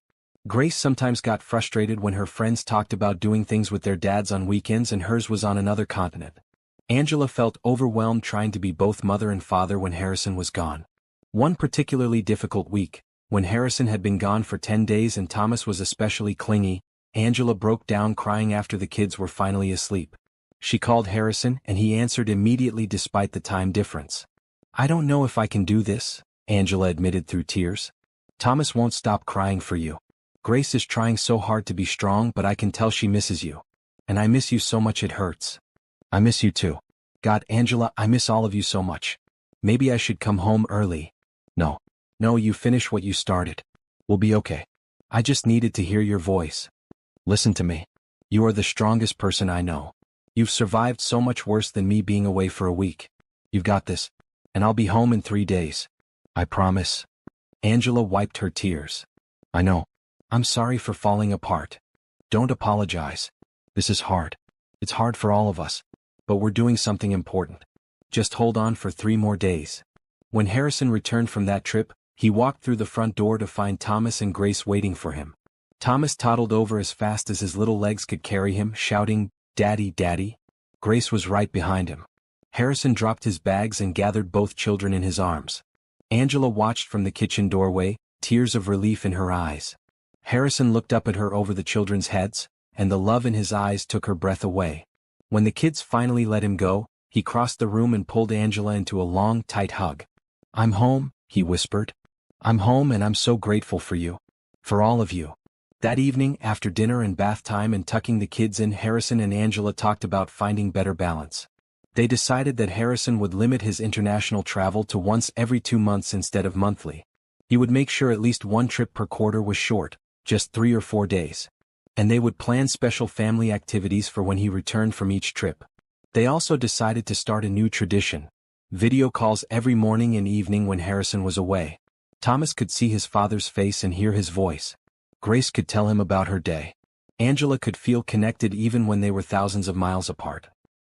Grace sometimes got frustrated when her friends talked about doing things with their dads on weekends and hers was on another continent. Angela felt overwhelmed trying to be both mother and father when Harrison was gone. One particularly difficult week, when Harrison had been gone for 10 days and Thomas was especially clingy, Angela broke down crying after the kids were finally asleep. She called Harrison and he answered immediately despite the time difference. "I don't know if I can do this," Angela admitted through tears. "Thomas won't stop crying for you. Grace is trying so hard to be strong, but I can tell she misses you. And I miss you so much it hurts." "I miss you too. God, Angela, I miss all of you so much. Maybe I should come home early." No, you finish what you started. We'll be okay. I just needed to hear your voice. Listen to me. You are the strongest person I know. You've survived so much worse than me being away for a week. You've got this. And I'll be home in 3 days. I promise." Angela wiped her tears. "I know. I'm sorry for falling apart. Don't apologize. This is hard. It's hard for all of us. But we're doing something important. Just hold on for 3 more days." When Harrison returned from that trip, he walked through the front door to find Thomas and Grace waiting for him. Thomas toddled over as fast as his little legs could carry him, shouting, "Daddy, Daddy." Grace was right behind him. Harrison dropped his bags and gathered both children in his arms. Angela watched from the kitchen doorway, tears of relief in her eyes. Harrison looked up at her over the children's heads, and the love in his eyes took her breath away. When the kids finally let him go, he crossed the room and pulled Angela into a long, tight hug. "I'm home," he whispered. "I'm home and I'm so grateful for you. For all of you." That evening, after dinner and bath time and tucking the kids in, Harrison and Angela talked about finding better balance. They decided that Harrison would limit his international travel to once every 2 months instead of monthly. He would make sure at least 1 trip per quarter was short, just 3 or 4 days. And they would plan special family activities for when he returned from each trip. They also decided to start a new tradition: video calls every morning and evening when Harrison was away. Thomas could see his father's face and hear his voice. Grace could tell him about her day. Angela could feel connected even when they were thousands of miles apart.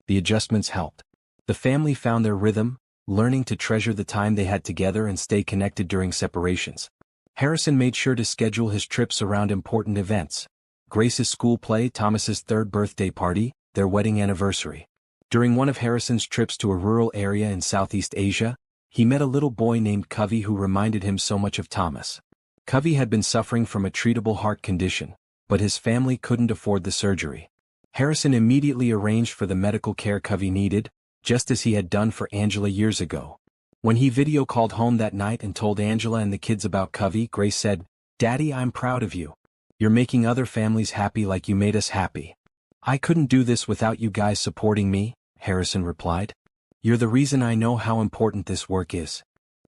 The adjustments helped. The family found their rhythm, learning to treasure the time they had together and stay connected during separations. Harrison made sure to schedule his trips around important events: Grace's school play, Thomas's 3rd birthday party, their wedding anniversary. During one of Harrison's trips to a rural area in Southeast Asia, he met a little boy named Covey who reminded him so much of Thomas. Covey had been suffering from a treatable heart condition, but his family couldn't afford the surgery. Harrison immediately arranged for the medical care Covey needed, just as he had done for Angela years ago. When he video called home that night and told Angela and the kids about Covey, Grace said, "Daddy, I'm proud of you. You're making other families happy like you made us happy." "I couldn't do this without you guys supporting me," Harrison replied. "You're the reason I know how important this work is."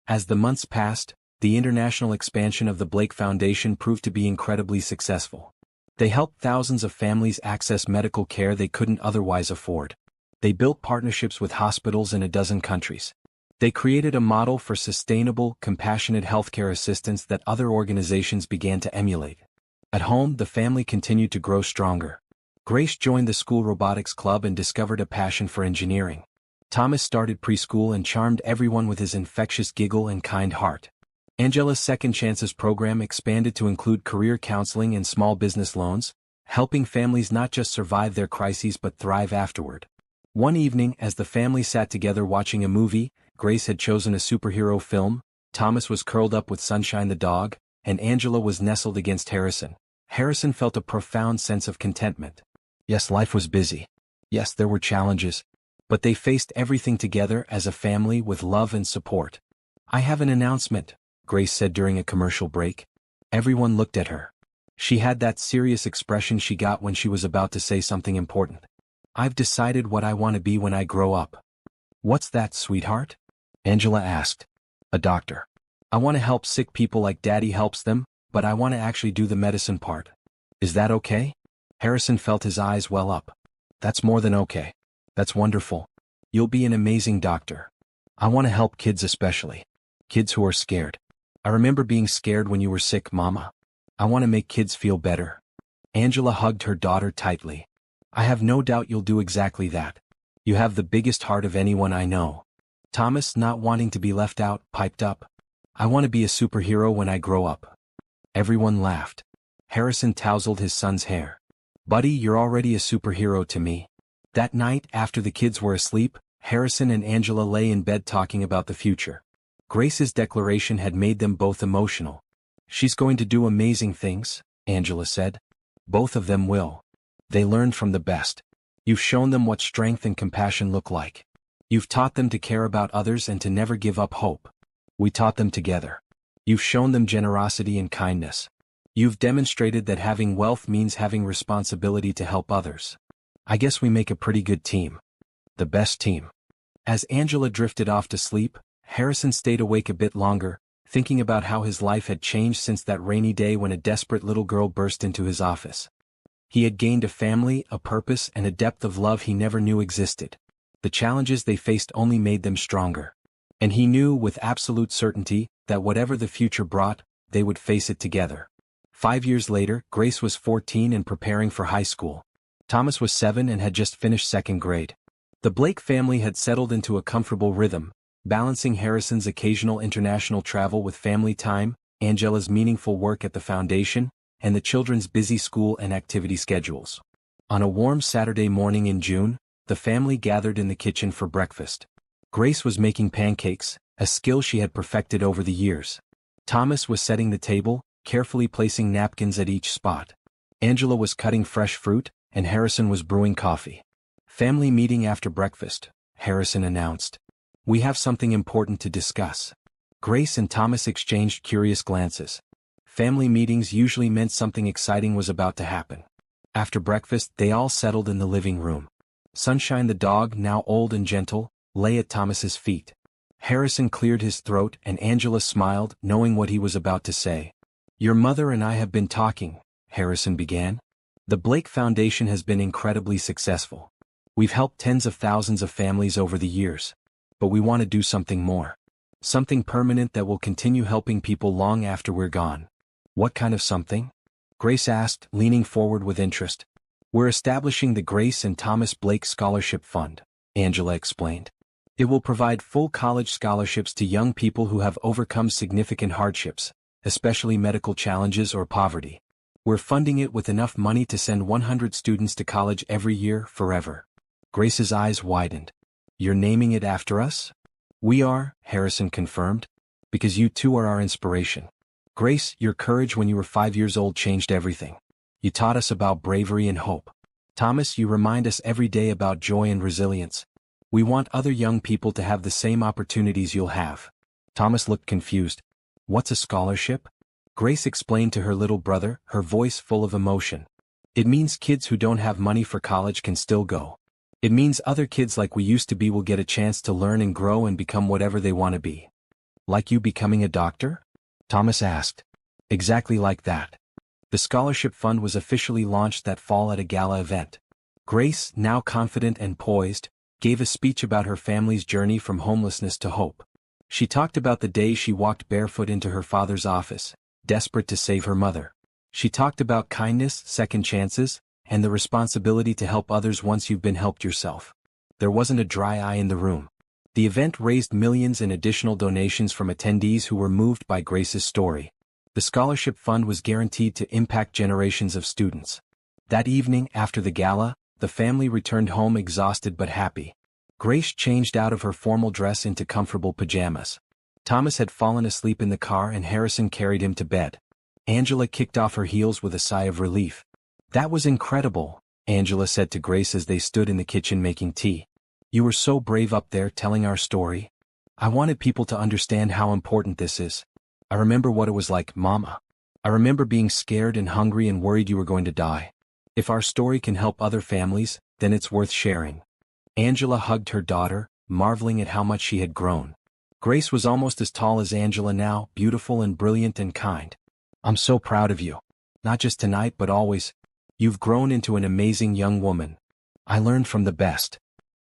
As the months passed, the international expansion of the Blake Foundation proved to be incredibly successful. They helped thousands of families access medical care they couldn't otherwise afford. They built partnerships with hospitals in a dozen countries. They created a model for sustainable, compassionate healthcare assistance that other organizations began to emulate. At home, the family continued to grow stronger. Grace joined the school robotics club and discovered a passion for engineering. Thomas started preschool and charmed everyone with his infectious giggle and kind heart. Angela's Second Chances program expanded to include career counseling and small business loans, helping families not just survive their crises but thrive afterward. One evening, as the family sat together watching a movie, Grace had chosen a superhero film, Thomas was curled up with Sunshine the dog, and Angela was nestled against Harrison. Harrison felt a profound sense of contentment. Yes, life was busy. Yes, there were challenges. But they faced everything together as a family with love and support. "I have an announcement," Grace said during a commercial break. Everyone looked at her. She had that serious expression she got when she was about to say something important. "I've decided what I want to be when I grow up." "What's that, sweetheart?" Angela asked. "A doctor. I want to help sick people like Daddy helps them, but I want to actually do the medicine part. Is that okay?" Harrison felt his eyes well up. "That's more than okay. That's wonderful. You'll be an amazing doctor. I want to help kids especially. Kids who are scared. I remember being scared when you were sick, Mama. I want to make kids feel better. Angela hugged her daughter tightly. I have no doubt you'll do exactly that. You have the biggest heart of anyone I know. Thomas, not wanting to be left out, piped up. I want to be a superhero when I grow up. Everyone laughed. Harrison tousled his son's hair. Buddy, you're already a superhero to me. That night, after the kids were asleep, Harrison and Angela lay in bed talking about the future. Grace's declaration had made them both emotional. She's going to do amazing things, Angela said. Both of them will. They learned from the best. You've shown them what strength and compassion look like. You've taught them to care about others and to never give up hope. We taught them together. You've shown them generosity and kindness. You've demonstrated that having wealth means having responsibility to help others. I guess we make a pretty good team. The best team. As Angela drifted off to sleep, Harrison stayed awake a bit longer, thinking about how his life had changed since that rainy day when a desperate little girl burst into his office. He had gained a family, a purpose, and a depth of love he never knew existed. The challenges they faced only made them stronger. And he knew with absolute certainty that whatever the future brought, they would face it together. 5 years later, Grace was 14 and preparing for high school. Thomas was 7 and had just finished second grade. The Blake family had settled into a comfortable rhythm, balancing Harrison's occasional international travel with family time, Angela's meaningful work at the foundation, and the children's busy school and activity schedules. On a warm Saturday morning in June, the family gathered in the kitchen for breakfast. Grace was making pancakes, a skill she had perfected over the years. Thomas was setting the table, carefully placing napkins at each spot. Angela was cutting fresh fruit, and Harrison was brewing coffee. Family meeting after breakfast, Harrison announced. We have something important to discuss. Grace and Thomas exchanged curious glances. Family meetings usually meant something exciting was about to happen. After breakfast, they all settled in the living room. Sunshine the dog, now old and gentle, lay at Thomas's feet. Harrison cleared his throat and Angela smiled, knowing what he was about to say. Your mother and I have been talking, Harrison began. The Blake Foundation has been incredibly successful. We've helped tens of thousands of families over the years. But we want to do something more. Something permanent that will continue helping people long after we're gone. What kind of something? Grace asked, leaning forward with interest. We're establishing the Grace and Thomas Blake Scholarship Fund, Angela explained. It will provide full college scholarships to young people who have overcome significant hardships, especially medical challenges or poverty. We're funding it with enough money to send 100 students to college every year, forever. Grace's eyes widened. You're naming it after us? We are, Harrison confirmed. Because you two are our inspiration. Grace, your courage when you were 5 years old changed everything. You taught us about bravery and hope. Thomas, you remind us every day about joy and resilience. We want other young people to have the same opportunities you'll have. Thomas looked confused. What's a scholarship? Grace explained to her little brother, her voice full of emotion. It means kids who don't have money for college can still go. It means other kids like we used to be will get a chance to learn and grow and become whatever they want to be. Like you becoming a doctor? Thomas asked. Exactly like that. The scholarship fund was officially launched that fall at a gala event. Grace, now confident and poised, gave a speech about her family's journey from homelessness to hope. She talked about the day she walked barefoot into her father's office, desperate to save her mother. She talked about kindness, second chances, and the responsibility to help others once you've been helped yourself. There wasn't a dry eye in the room. The event raised millions in additional donations from attendees who were moved by Grace's story. The scholarship fund was guaranteed to impact generations of students. That evening, after the gala, the family returned home exhausted but happy. Grace changed out of her formal dress into comfortable pajamas. Thomas had fallen asleep in the car and Harrison carried him to bed. Angela kicked off her heels with a sigh of relief. That was incredible, Angela said to Grace as they stood in the kitchen making tea. You were so brave up there telling our story. I wanted people to understand how important this is. I remember what it was like, Mama. I remember being scared and hungry and worried you were going to die. If our story can help other families, then it's worth sharing. Angela hugged her daughter, marveling at how much she had grown. Grace was almost as tall as Angela now, beautiful and brilliant and kind. I'm so proud of you. Not just tonight but always. You've grown into an amazing young woman. I learned from the best.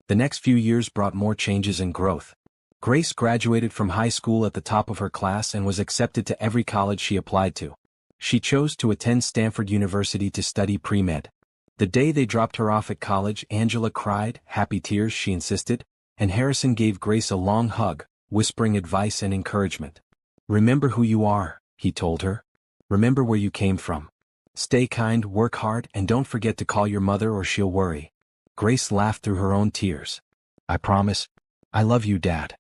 The next few years brought more changes and growth. Grace graduated from high school at the top of her class and was accepted to every college she applied to. She chose to attend Stanford University to study pre-med. The day they dropped her off at college, Angela cried, happy tears she insisted, and Harrison gave Grace a long hug, whispering advice and encouragement. "Remember who you are," he told her. "Remember where you came from. Stay kind, work hard, and don't forget to call your mother or she'll worry." Grace laughed through her own tears. "I promise. I love you, Dad."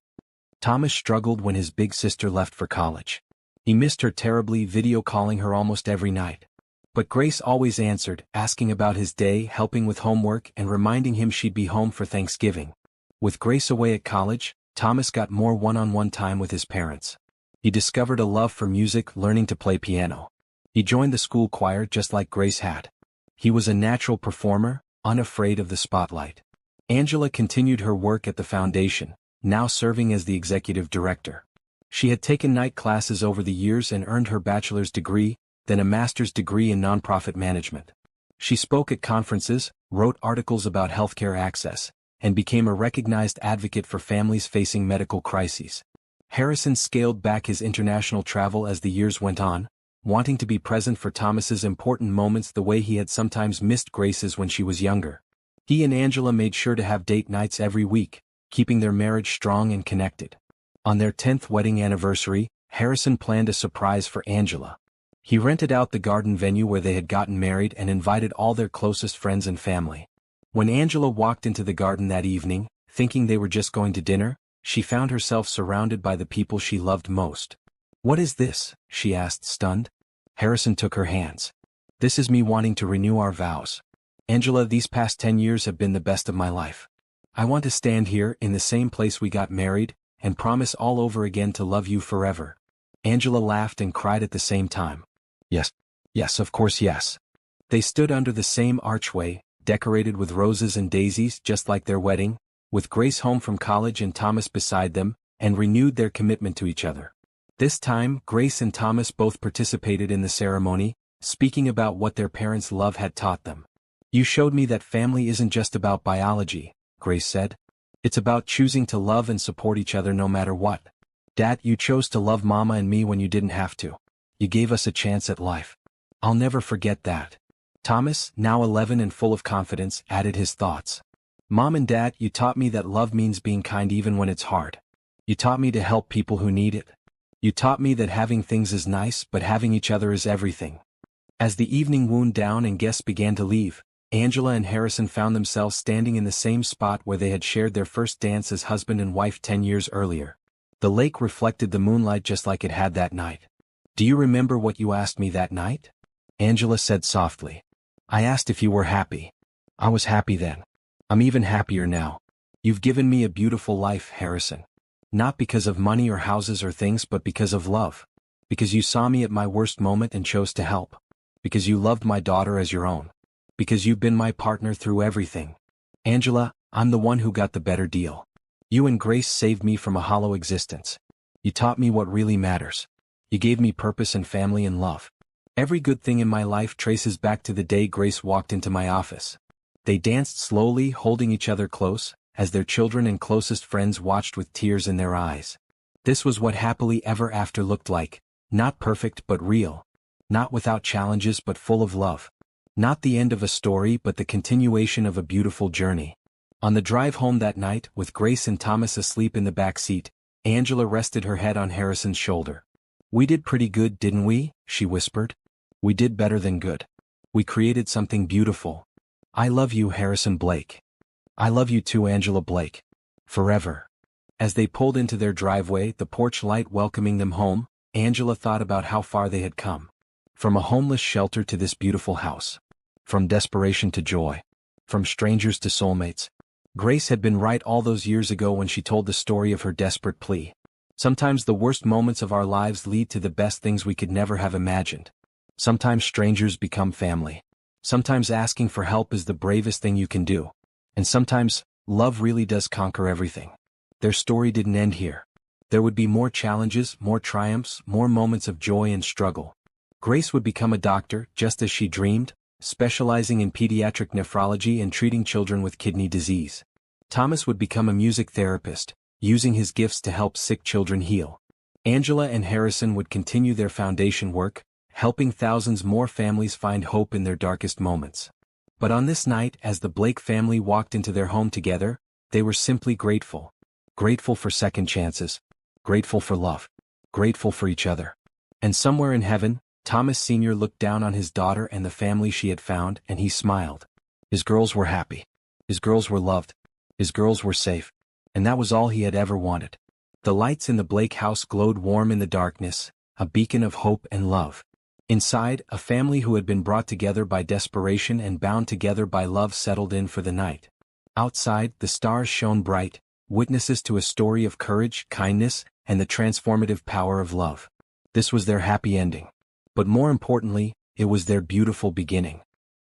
Thomas struggled when his big sister left for college. He missed her terribly, video calling her almost every night. But Grace always answered, asking about his day, helping with homework, and reminding him she'd be home for Thanksgiving. With Grace away at college, Thomas got more one-on-one time with his parents. He discovered a love for music, learning to play piano. He joined the school choir just like Grace had. He was a natural performer, unafraid of the spotlight. Angela continued her work at the foundation, now serving as the executive director. She had taken night classes over the years and earned her bachelor's degree, then a master's degree in nonprofit management. She spoke at conferences, wrote articles about healthcare access, and became a recognized advocate for families facing medical crises. Harrison scaled back his international travel as the years went on, wanting to be present for Thomas's important moments the way he had sometimes missed Grace's when she was younger. He and Angela made sure to have date nights every week, keeping their marriage strong and connected. On their 10th wedding anniversary, Harrison planned a surprise for Angela. He rented out the garden venue where they had gotten married and invited all their closest friends and family. When Angela walked into the garden that evening, thinking they were just going to dinner, she found herself surrounded by the people she loved most. "What is this?" she asked, stunned. Harrison took her hands. "This is me wanting to renew our vows. Angela, these past 10 years have been the best of my life. I want to stand here, in the same place we got married, and promise all over again to love you forever." Angela laughed and cried at the same time. "Yes. Yes, of course, yes." They stood under the same archway, decorated with roses and daisies just like their wedding, with Grace home from college and Thomas beside them, and renewed their commitment to each other. This time, Grace and Thomas both participated in the ceremony, speaking about what their parents' love had taught them. "You showed me that family isn't just about biology," Grace said. "It's about choosing to love and support each other no matter what. Dad, you chose to love Mama and me when you didn't have to. You gave us a chance at life. I'll never forget that." Thomas, now 11 and full of confidence, added his thoughts. "Mom and Dad, you taught me that love means being kind even when it's hard. You taught me to help people who need it. You taught me that having things is nice, but having each other is everything." As the evening wound down and guests began to leave, Angela and Harrison found themselves standing in the same spot where they had shared their first dance as husband and wife 10 years earlier. The lake reflected the moonlight just like it had that night. "Do you remember what you asked me that night?" Angela said softly. "I asked if you were happy. I was happy then. I'm even happier now. You've given me a beautiful life, Harrison. Not because of money or houses or things, but because of love. Because you saw me at my worst moment and chose to help. Because you loved my daughter as your own. Because you've been my partner through everything. Angela, I'm the one who got the better deal. You and Grace saved me from a hollow existence. You taught me what really matters. You gave me purpose and family and love. Every good thing in my life traces back to the day Grace walked into my office." They danced slowly, holding each other close, as their children and closest friends watched with tears in their eyes. This was what happily ever after looked like, not perfect but real. Not without challenges but full of love. Not the end of a story but the continuation of a beautiful journey. On the drive home that night, with Grace and Thomas asleep in the back seat, Angela rested her head on Harrison's shoulder. "We did pretty good, didn't we?" she whispered. "We did better than good. We created something beautiful. I love you, Harrison Blake." "I love you too, Angela Blake. Forever." As they pulled into their driveway, the porch light welcoming them home, Angela thought about how far they had come. From a homeless shelter to this beautiful house. From desperation to joy. From strangers to soulmates. Grace had been right all those years ago when she told the story of her desperate plea. Sometimes the worst moments of our lives lead to the best things we could never have imagined. Sometimes strangers become family. Sometimes asking for help is the bravest thing you can do. And sometimes, love really does conquer everything. Their story didn't end here. There would be more challenges, more triumphs, more moments of joy and struggle. Grace would become a doctor, just as she dreamed, specializing in pediatric nephrology and treating children with kidney disease. Thomas would become a music therapist, using his gifts to help sick children heal. Angela and Harrison would continue their foundation work, helping thousands more families find hope in their darkest moments. But on this night, as the Blake family walked into their home together, they were simply grateful. Grateful for second chances. Grateful for love. Grateful for each other. And somewhere in heaven, Thomas Sr. looked down on his daughter and the family she had found, and he smiled. His girls were happy. His girls were loved. His girls were safe. And that was all he had ever wanted. The lights in the Blake house glowed warm in the darkness, a beacon of hope and love. Inside, a family who had been brought together by desperation and bound together by love settled in for the night. Outside, the stars shone bright, witnesses to a story of courage, kindness, and the transformative power of love. This was their happy ending. But more importantly, it was their beautiful beginning.